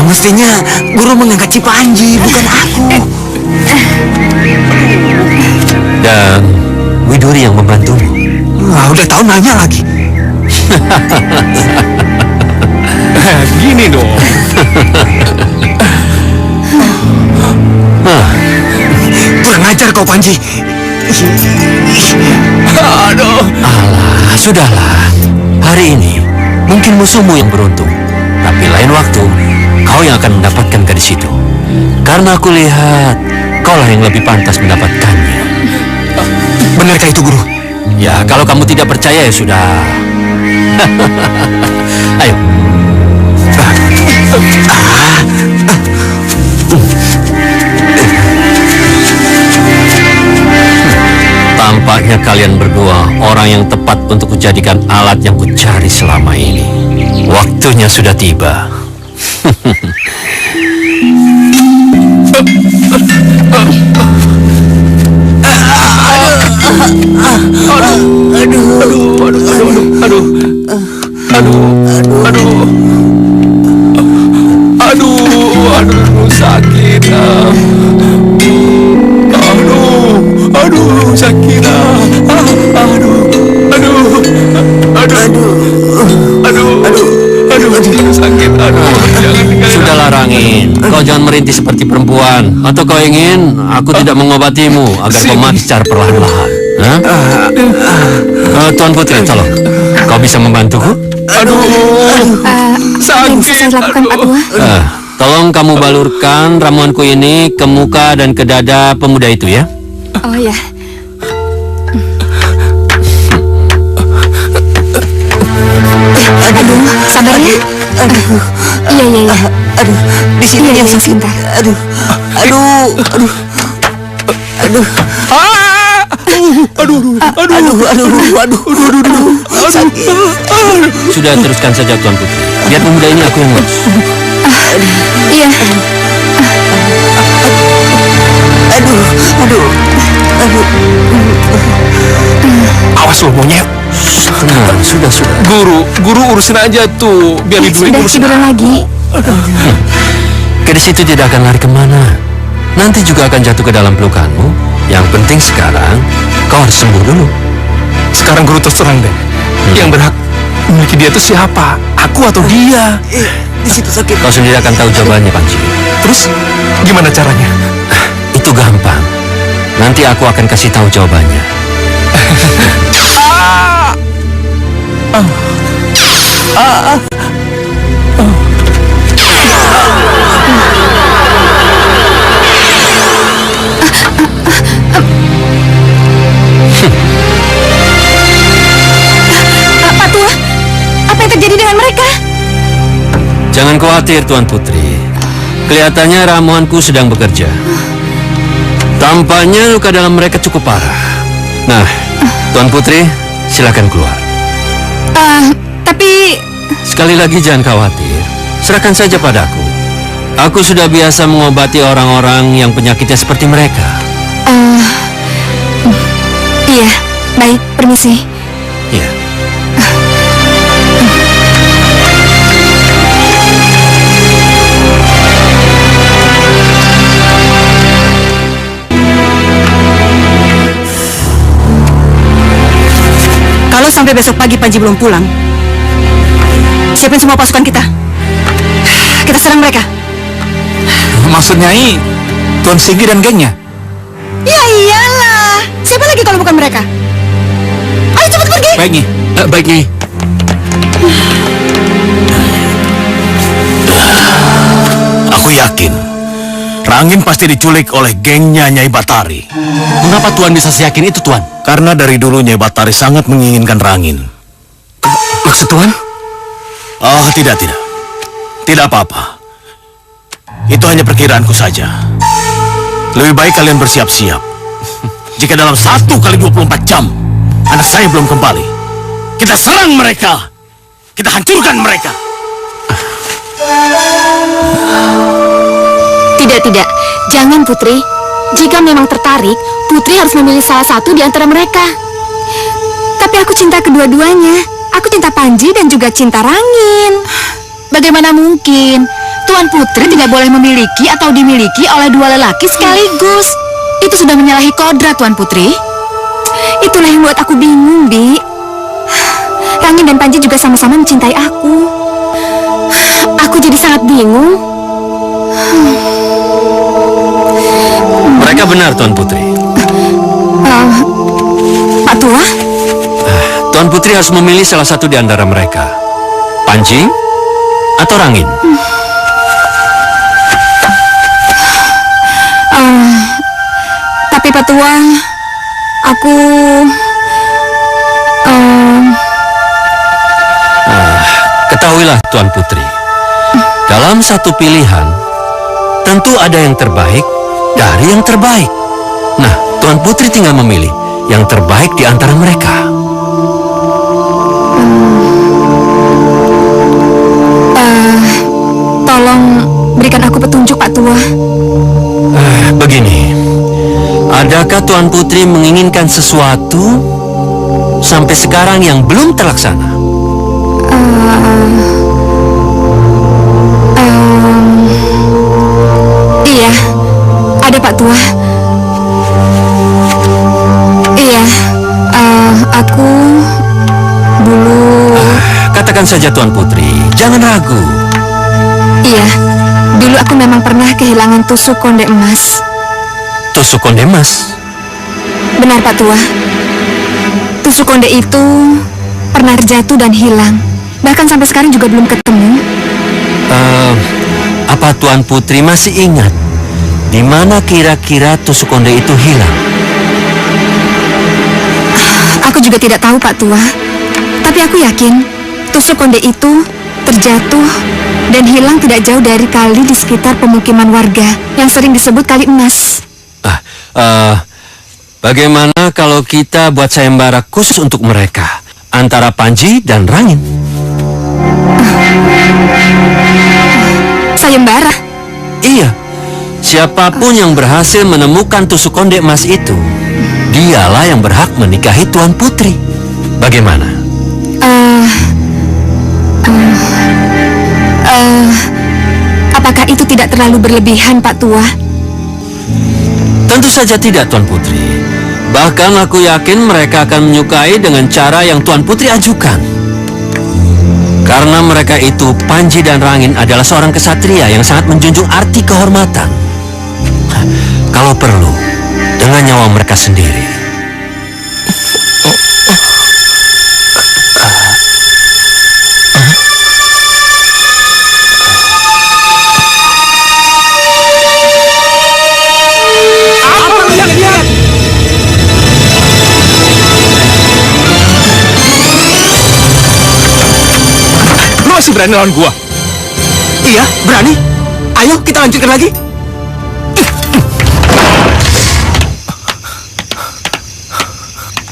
mestinya guru mengangkat Cipanji, bukan aku. Dan Widuri yang membantumu. Udah tahu nanya lagi. Gini dong. Kurang ajar kau, Panji. Aduh. Alah, sudahlah. Hari ini mungkin musuhmu yang beruntung, tapi lain waktu kau yang akan mendapatkan gadis itu. Karena aku lihat kaulah yang lebih pantas mendapatkannya. Benarkah itu, Guru? Ya, kalau kamu tidak percaya ya sudah. Ayo. Tampaknya kalian berdua orang yang tepat untuk kujadikan alat yang kucari selama ini. Waktunya sudah tiba. Aduh, sakit. Aduh, sakit. Aduh, sakit. Jangan tinggalin. Sudahlah Rangin, kau jangan merintih seperti perempuan. Atau kau ingin aku tidak mengobatimu agar kau mati secara perlahan-lahan? Tuan Putri, tolong. Kau bisa membantuku? Yang bisa saya lakukan, Pak Tua? Tolong kamu balurkan ramuanku ini ke muka dan ke dada pemuda itu ya. Oh ya. Aduh, sabar ya. Iya. Aduh, di sini Iya, yang iya, sakit. sebentar. Aduh, aduh, aduh, aduh, sakit. Sudah, teruskan saja Tuan Putri. Biar pemuda ini aku yang ngurus. Iya. Aduh. Awas lo monyet. Tenang, sudah. Guru urusin aja tuh. Biar Widuri Sudah urusin. tiduran lagi. Gadis itu tidak akan lari kemana. Nanti juga akan jatuh ke dalam pelukanmu. Yang penting sekarang, kau harus sembuh dulu. Sekarang guru terus terang deh. Yang berhak memiliki dia itu siapa? Aku atau dia? Di situ sakit. Kau sendiri akan tahu jawabannya, Panji. Terus gimana caranya? Itu gampang. Nanti aku akan kasih tahu jawabannya. Pak Tua, apa yang terjadi dengan mereka? Jangan khawatir, Tuan Putri. Kelihatannya ramuanku sedang bekerja. Tampaknya luka dalam mereka cukup parah. Nah, Tuan Putri, silakan keluar. Tapi Sekali lagi jangan khawatir. Serahkan saja padaku. Aku sudah biasa mengobati orang-orang yang penyakitnya seperti mereka. iya, baik, permisi. Ya. Kalau sampai besok pagi Panji belum pulang, siapin semua pasukan kita. Kita serang mereka. Maksud Nyai, Tuan Singgi dan gengnya? Ya iyalah. Siapa lagi kalau bukan mereka? Ayo cepat pergi. Baik, Nyi. Baik, Nyi. Aku yakin Rangin pasti diculik oleh gengnya Nyai Batari. Mengapa Tuan bisa seyakin itu, Tuan? Karena dari dulu Nyai Batari sangat menginginkan Rangin. Maksud Tuan? Oh, tidak. Tidak apa-apa. Itu hanya perkiraanku saja. Lebih baik kalian bersiap-siap. Jika dalam 1 kali 24 jam anak saya belum kembali, kita serang mereka. Kita hancurkan mereka. Tidak. Jangan, Putri. Jika memang tertarik, Putri harus memilih salah satu di antara mereka. Tapi aku cinta kedua-duanya. Aku cinta Panji dan juga cinta Rangin. Bagaimana mungkin? Tuan Putri tidak boleh memiliki atau dimiliki oleh dua lelaki sekaligus. Itu sudah menyalahi kodrat, Tuan Putri. Itulah yang membuat aku bingung, Bi. Rangin dan Panji juga sama-sama mencintai aku. Aku jadi sangat bingung. Mereka benar, Tuan Putri. Pak Tua? Tuan Putri harus memilih salah satu di antara mereka. Panji atau Rangin? Tapi Pak Tua, aku... Ketahuilah, Tuan Putri. Dalam satu pilihan, tentu ada yang terbaik dari yang terbaik. Nah, Tuan Putri tinggal memilih yang terbaik di antara mereka. Tolong berikan aku petunjuk, Pak Tua. Begini, adakah Tuan Putri menginginkan sesuatu sampai sekarang yang belum terlaksana? Iya, ada Pak Tua. Iya, aku dulu... Katakan saja, Tuan Putri, jangan ragu. Iya, dulu aku memang pernah kehilangan tusuk konde emas. Tusuk konde emas? Benar, Pak Tua. Tusuk konde itu pernah terjatuh dan hilang. Bahkan sampai sekarang juga belum ketemu. Apa Tuan Putri masih ingat di mana kira-kira tusuk konde itu hilang? Aku juga tidak tahu, Pak Tua. Tapi aku yakin tusuk konde itu terjatuh dan hilang tidak jauh dari kali di sekitar pemukiman warga yang sering disebut Kali Emas. Bagaimana kalau kita buat sayembara khusus untuk mereka antara Panji dan Rangin? Sayembara? Iya. Siapapun yang berhasil menemukan tusuk konde emas itu, dialah yang berhak menikahi Tuan Putri. Bagaimana? Apakah itu tidak terlalu berlebihan, Pak Tua? Tentu saja tidak, Tuan Putri. Bahkan aku yakin mereka akan menyukai dengan cara yang Tuan Putri ajukan. Karena mereka itu, Panji dan Rangin, adalah seorang kesatria yang sangat menjunjung arti kehormatan. Kalau perlu, dengan nyawa mereka sendiri. Masih berani lawan gua? Iya, berani. Ayo kita lanjutkan lagi.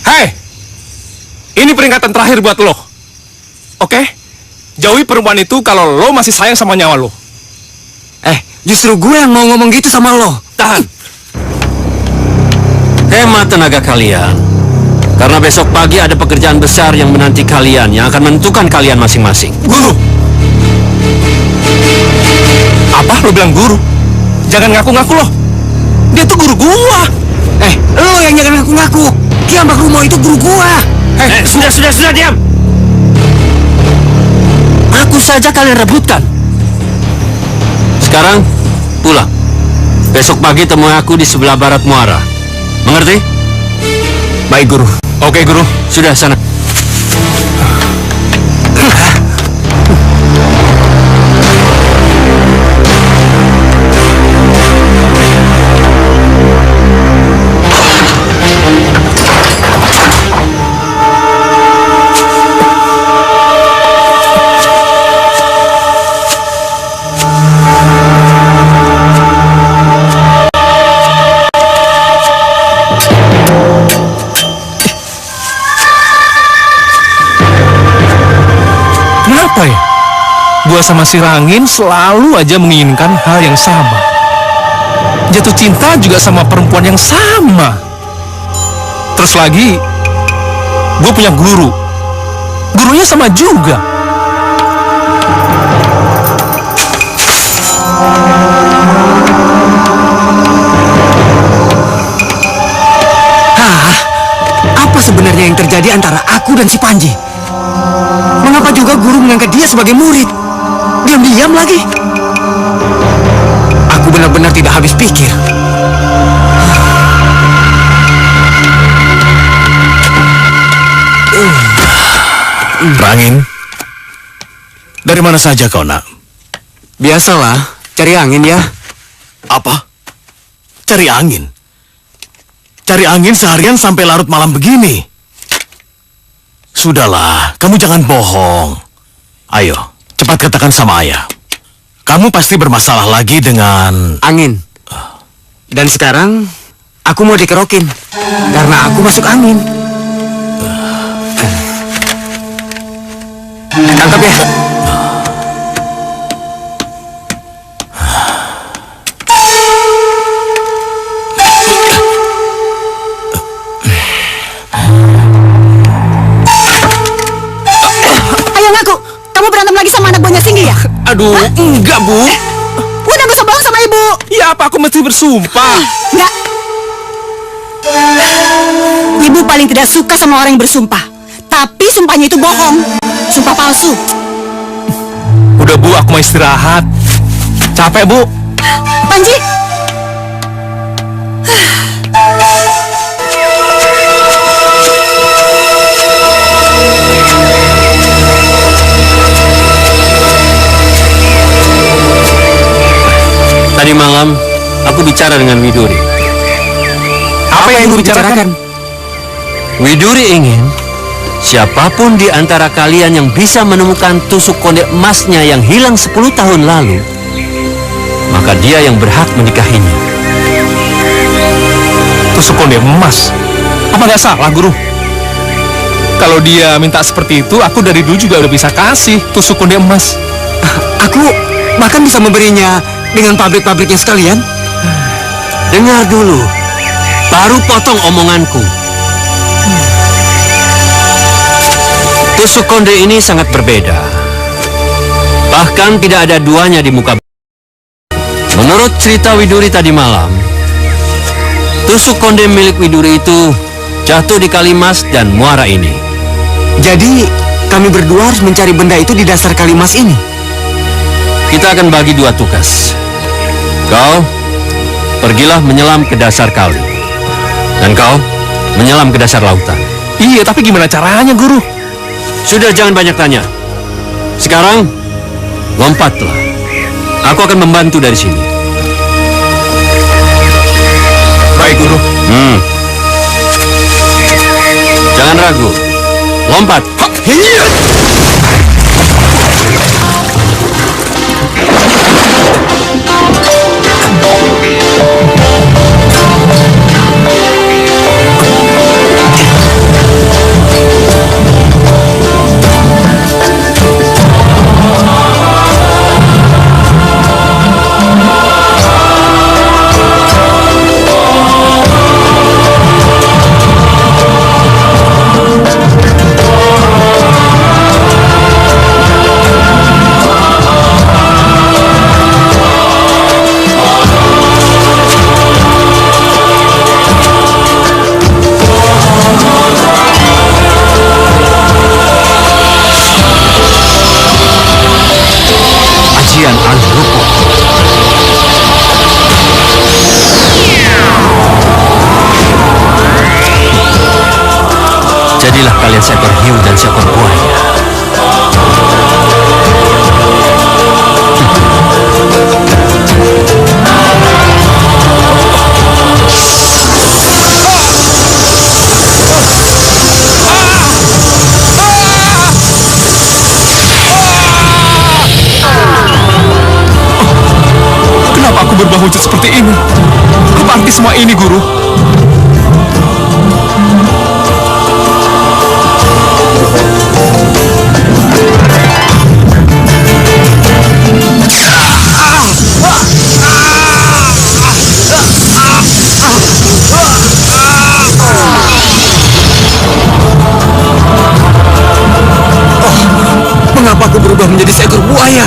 Hei, ini peringatan terakhir buat lo. Oke? Jauhi perempuan itu kalau lo masih sayang sama nyawa lo. Justru gue yang mau ngomong gitu sama lo. Tahan. Hemat tenaga kalian. Karena besok pagi ada pekerjaan besar yang menanti kalian, yang akan menentukan kalian masing-masing. Guru. Apa? Lo bilang guru? Jangan ngaku-ngaku lo. Dia tuh guru gua. Lo yang jangan ngaku-ngaku. Ki Ambakrumo itu guru gua. Sudah diam. Aku saja kalian rebutkan. Sekarang pulang. Besok pagi temui aku di sebelah barat muara. Mengerti? Baik, guru. Oke, guru. Sudah, sana. Kenapa ya? Gua sama si Rangin selalu aja menginginkan hal yang sama. Jatuh cinta juga sama perempuan yang sama. Terus lagi, gue punya guru. Gurunya sama juga. Apa sebenarnya yang terjadi antara aku dan si Panji? Mengapa juga guru mengangkat dia sebagai murid? Diam-diam lagi. Aku benar-benar tidak habis pikir. Rangin, dari mana saja kau, nak? Biasalah, cari angin ya. Apa? Cari angin? Cari angin seharian sampai larut malam begini? Sudahlah, kamu jangan bohong. Ayo, cepat katakan sama ayah. Kamu pasti bermasalah lagi dengan... Angin. Dan sekarang, aku mau dikerokin. Karena aku masuk angin. Tangkap ya. Aduh, enggak, Bu. Udah gak usah bohong sama ibu. Ya apa aku mesti bersumpah? Enggak. Ibu paling tidak suka sama orang yang bersumpah. Tapi sumpahnya itu bohong. Sumpah palsu. Udah, Bu, aku mau istirahat. Capek, Bu. Panji. Tadi malam, aku bicara dengan Widuri. Apa yang ibu bicarakan? Widuri ingin Siapapun di antara kalian yang bisa menemukan tusuk konde emasnya yang hilang 10 tahun lalu, maka dia yang berhak menikahinya. Tusuk konde emas? Apa nggak salah, Guru? Kalau dia minta seperti itu, aku dari dulu juga udah bisa kasih tusuk konde emas. Aku bahkan bisa memberinya dengan pabrik-pabriknya sekalian. Dengar dulu, baru potong omonganku. Tusuk konde ini sangat berbeda. Bahkan tidak ada duanya di muka. Menurut cerita Widuri tadi malam, tusuk konde milik Widuri itu jatuh di Kalimas dan muara ini. Jadi kami berdua harus mencari benda itu di dasar Kalimas ini. Kita akan bagi 2 tugas. Kau pergilah menyelam ke dasar kali, dan kau menyelam ke dasar lautan. Iya, tapi gimana caranya, Guru? Sudah, jangan banyak tanya. Sekarang lompatlah. Aku akan membantu dari sini. Baik, Guru. Jangan ragu. Lompat. Jadilah kalian seekor hiu dan seekor buaya. Kenapa aku berubah wujud seperti ini? Apa arti semua ini, Guru? Mengapa aku berubah menjadi seekor buaya?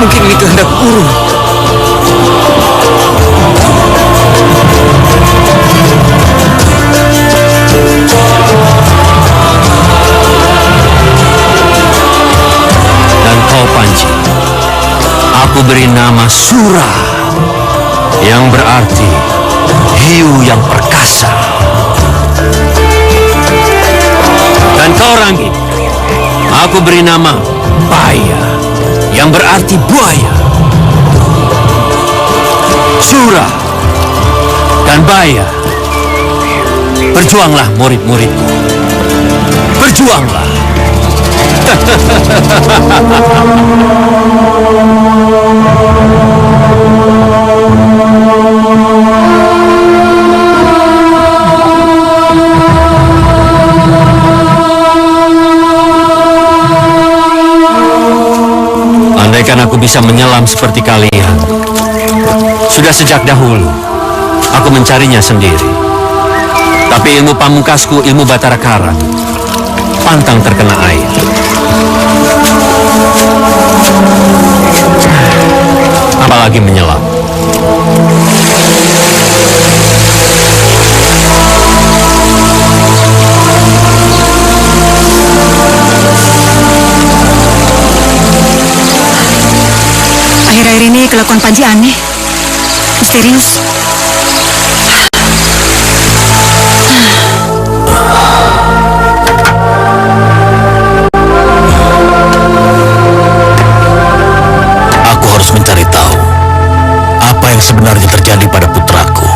Mungkin ini kehendak Guru. Dan kau, Panji, aku beri nama Sura, yang berarti hiu yang perkasa. Dan kau, Ranggit, aku beri nama Baya, yang berarti buaya. Sura dan Baya, berjuanglah murid-muridku. Berjuanglah. Andaikan aku bisa menyelam seperti kalian. Sudah sejak dahulu, aku mencarinya sendiri. Tapi ilmu pamungkasku, ilmu Batara Karang, pantang terkena air. Apalagi menyelam. Akhir-akhir ini kelakuan Panji aneh, misterius. Aku harus mencari tahu apa yang sebenarnya terjadi pada putraku.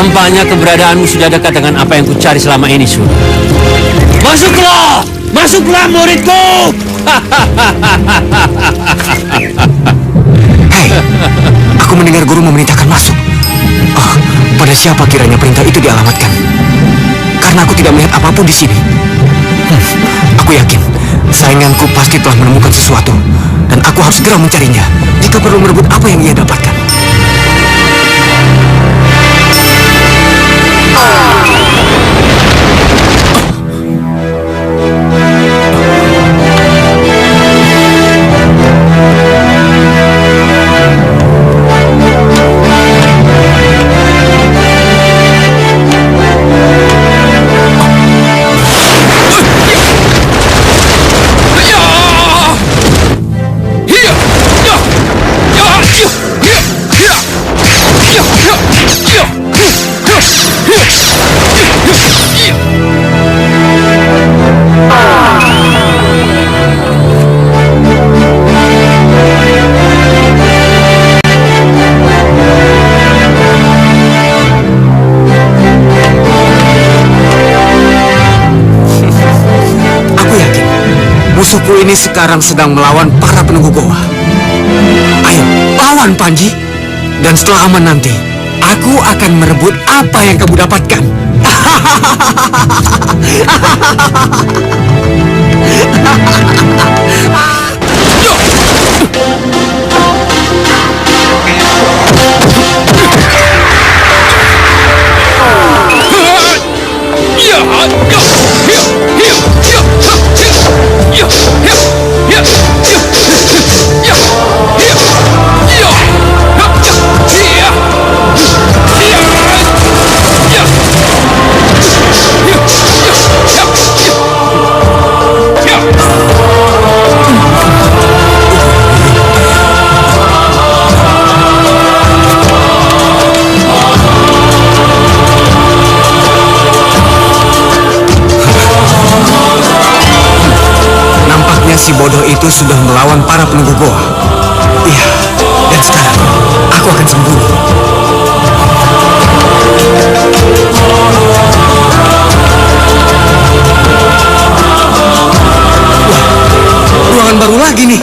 Nampaknya keberadaanmu sudah dekat dengan apa yang kucari selama ini, Suri. Masuklah! Masuklah, muridku! Hei, aku mendengar guru memerintahkan masuk. Oh, pada siapa kiranya perintah itu dialamatkan? Karena aku tidak melihat apapun di sini. Aku yakin sainganku pasti telah menemukan sesuatu, dan aku harus segera mencarinya jika perlu merebut apa yang ia dapatkan. Musuhku ini sekarang sedang melawan para penunggu goa. Ayo, lawan Panji. Dan setelah aman nanti, aku akan merebut apa yang kamu dapatkan. Si bodoh itu sudah melawan para penunggu goa. Iya, dan sekarang aku akan sembunyi. Wah, ruangan baru lagi nih.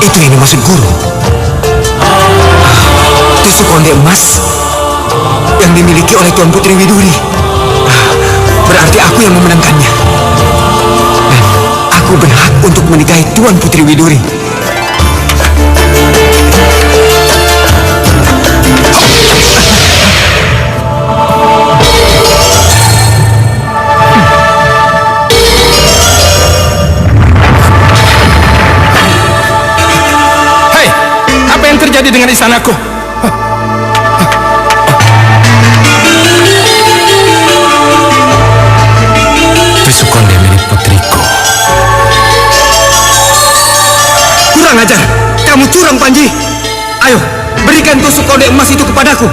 Itu yang dimaksud guru. Tusuk konde emas yang dimiliki oleh Tuan Putri Widuri. Berarti aku yang memenangkannya. Dan aku berhak untuk menikahi Tuan Putri Widuri. Terjadi dengan istanaku. Tusuk konde milik putriku. Kurang ajar, kamu curang Panji. Ayo, berikan tusuk konde emas itu kepadaku.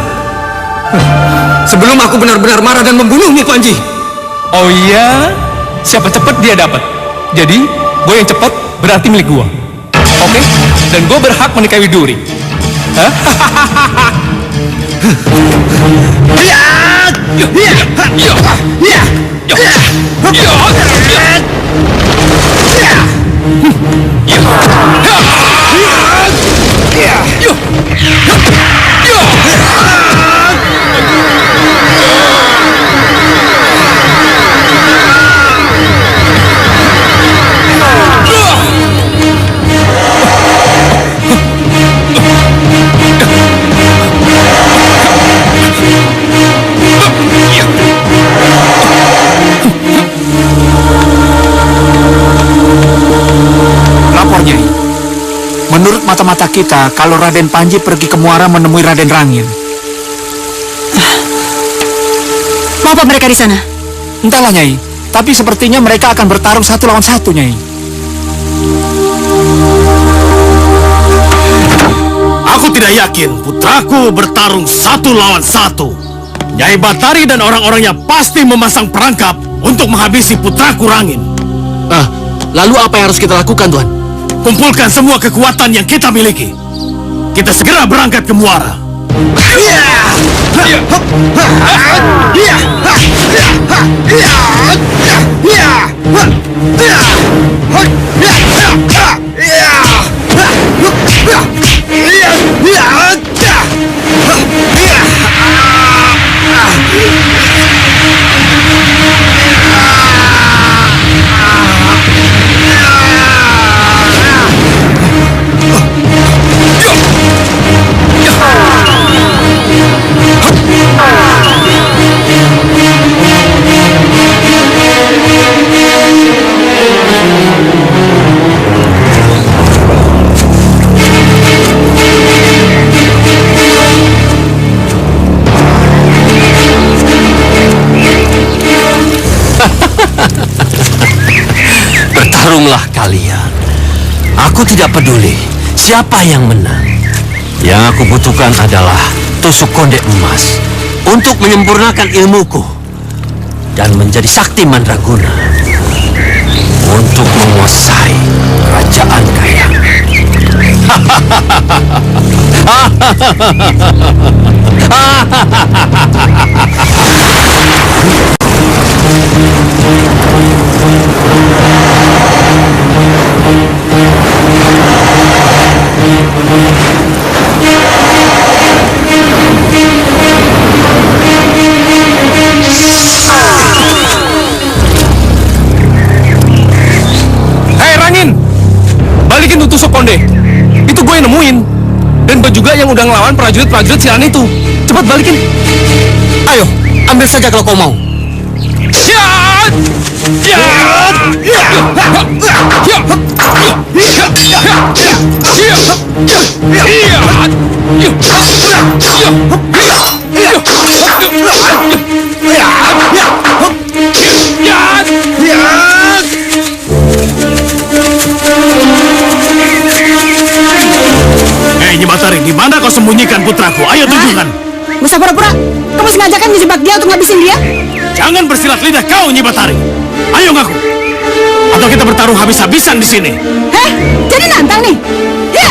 Sebelum aku benar-benar marah dan membunuhmu, Panji. Oh iya, siapa cepat dia dapat. Jadi, gue yang cepat berarti milik gue. Oke? Dan gue berhak menikahi Widuri. Menurut mata-mata kita, kalau Raden Panji pergi ke muara menemui Raden Rangin. Mau apa mereka di sana? Entahlah, Nyai. Tapi sepertinya mereka akan bertarung 1 lawan 1, Nyai. Aku tidak yakin putraku bertarung 1 lawan 1. Nyai Batari dan orang-orangnya pasti memasang perangkap untuk menghabisi putraku Rangin. Lalu apa yang harus kita lakukan, Tuan? Kumpulkan semua kekuatan yang kita miliki. Kita segera berangkat ke Muara. Bertarunglah kalian. Aku tidak peduli siapa yang menang. Yang aku butuhkan adalah tusuk konde emas untuk menyempurnakan ilmuku dan menjadi sakti mandraguna untuk menguasai kerajaan Kayang. Hei Rangin, balikin tuh tusuk konde. Itu gue yang nemuin. Dan gue juga yang udah ngelawan prajurit-prajurit sialan itu. Cepat balikin. Ayo, ambil saja kalau kau mau. Syat! Syat! Hei Nyi Batari, di mana kau sembunyikan putraku? Ayo tunjukkan. Gak usah pura-pura. Kamu sengaja kan ngejebak dia untuk ngabisin dia? Jangan bersilat lidah kau, Nyi Batari. Ayo ngaku. Atau kita bertarung habis-habisan di sini. Heh, jadi nantang nih. Ya,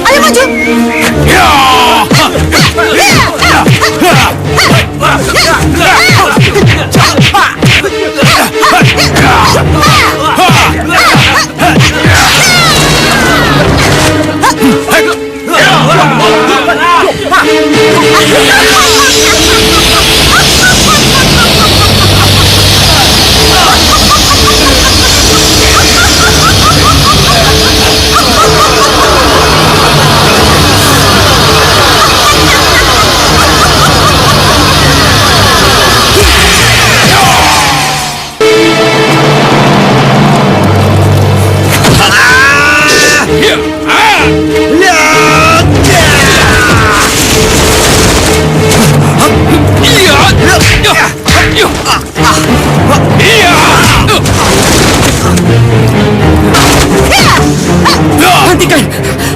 ayo maju. Ya.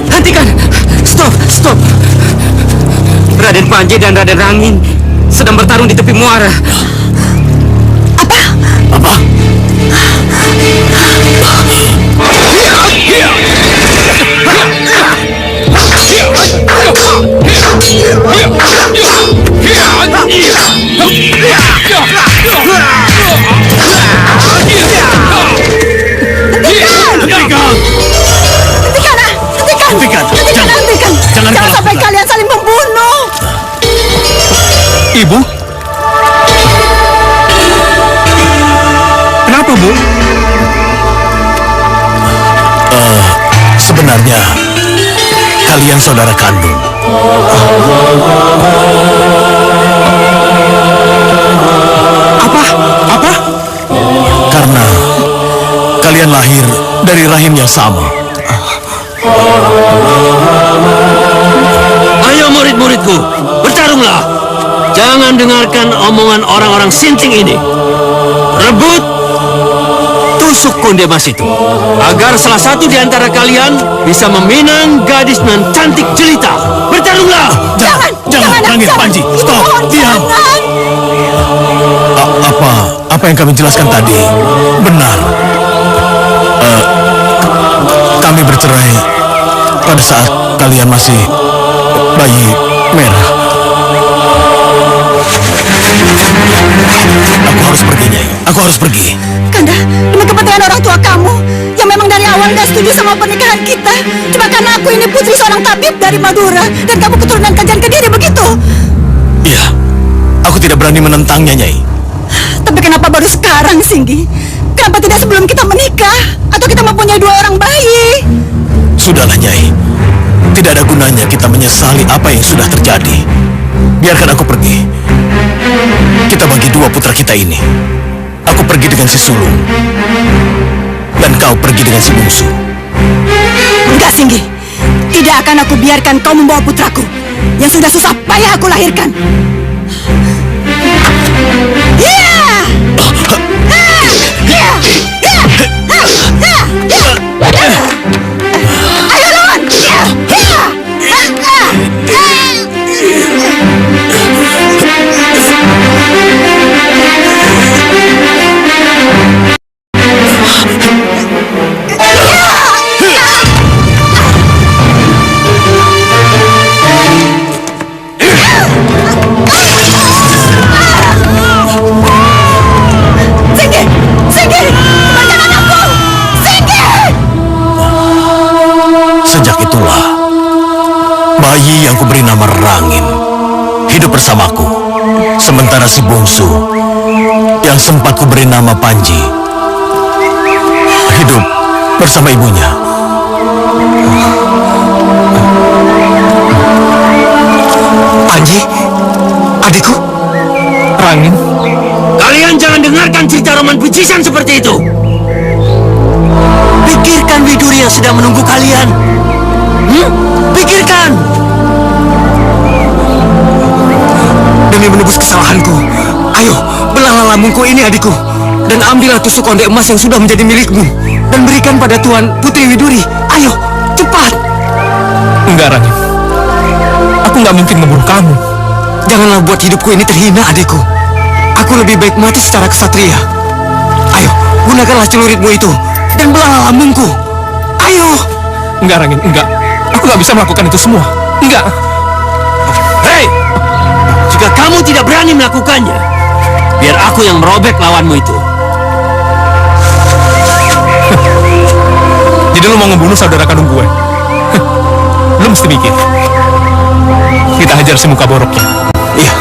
Hentikan! Stop! Raden Panji dan Raden Rangin sedang bertarung di tepi muara. Apa? Hentikan. Jangan sampai kalian saling membunuh. Ibu? Kenapa, Bu? Sebenarnya kalian saudara kandung. Apa? Karena kalian lahir dari rahim yang sama. Ayo murid-muridku, bertarunglah. Jangan dengarkan omongan orang-orang sinting ini. Rebut tusuk konde emas itu, agar salah satu di antara kalian bisa meminang gadis nan cantik jelita. Bertarunglah! Jangan, Rangin Panji. Stop, diam. yang kami jelaskan tadi benar. Kami bercerai pada saat kalian masih bayi merah. Aku harus pergi, Nyai. Aku harus pergi. Kanda, demi kepentingan orang tua kamu yang memang dari awal nggak setuju sama pernikahan kita. Cuma karena aku ini putri seorang tabib dari Madura dan kamu keturunan Kerajaan Kediri, begitu? Iya, aku tidak berani menentangnya, Nyai. Tapi kenapa baru sekarang, Singgi? Kenapa tidak sebelum kita menikah? Atau kita mempunyai 2 orang bayi? Sudahlah, Nyai. Tidak ada gunanya kita menyesali apa yang sudah terjadi. Biarkan aku pergi. Kita bagi 2 putra kita ini. Aku pergi dengan si sulung. Dan kau pergi dengan si bungsu. Enggak, Singgi. Tidak akan aku biarkan kau membawa putraku yang sudah susah payah aku lahirkan. Ayo lawan! Sejak itulah, bayi yang kuberi nama Rangin hidup bersamaku. Sementara si bungsu yang sempat kuberi nama Panji hidup bersama ibunya. Panji, adikku. Rangin, Kalian jangan dengarkan cerita roman pecisan seperti itu. Pikirkan Widuri yang sedang menunggu kalian. Pikirkan. Demi menebus kesalahanku, ayo belahlah lambungku ini, adikku, dan ambillah tusuk konde emas yang sudah menjadi milikmu dan berikan pada Tuan Putri Widuri. Ayo, cepat. enggak Rangin. Aku nggak mungkin membunuh kamu. Janganlah buat hidupku ini terhina, adikku. Aku lebih baik mati secara kesatria. Ayo, gunakanlah celuritmu itu dan belahlah lambungku. Ayo. Enggak Rangin, enggak. Aku nggak bisa melakukan itu semua. Enggak. Hei, jika kamu tidak berani melakukannya, biar aku yang merobek lawanmu itu. Jadi lu mau ngebunuh saudara kandung gue? Lu mesti mikir. Kita hajar si muka boroknya. Iya.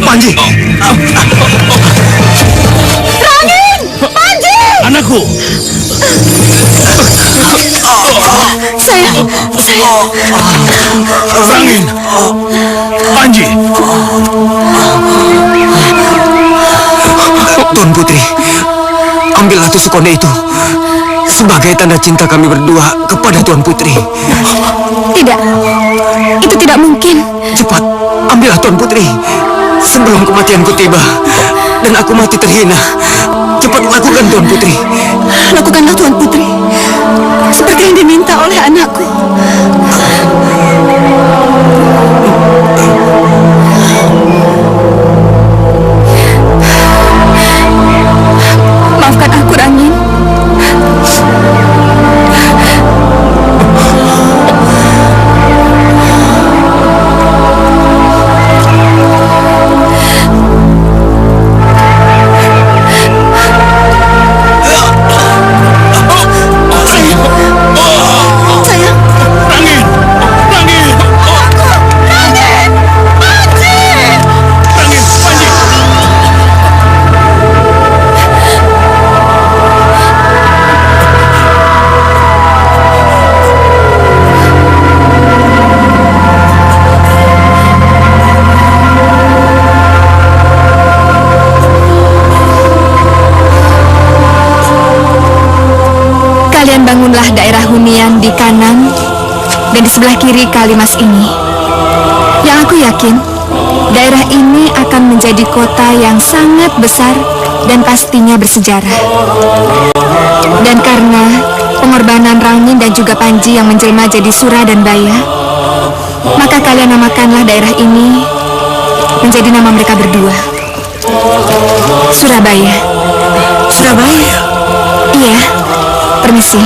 Panji! Rangin! Panji! Anakku! Saya... Rangin! Panji! Tuan Putri, ambillah tusuk konde itu sebagai tanda cinta kami berdua kepada Tuan Putri. Tidak, itu tidak mungkin. Cepat, ambillah Tuan Putri sebelum kematianku tiba dan aku mati terhina. Cepat lakukan, Tuan Putri. Lakukanlah, Tuan Putri, seperti yang diminta oleh anakku. Maafkan aku, Rangin. kanan dan di sebelah kiri Kali Mas ini. Yang aku yakin, daerah ini akan menjadi kota yang sangat besar dan pastinya bersejarah. Dan karena pengorbanan Rangin dan juga Panji yang menjelma jadi Sura dan Baya, maka kalian namakanlah daerah ini menjadi nama mereka berdua. Surabaya. Surabaya? Iya, permisi.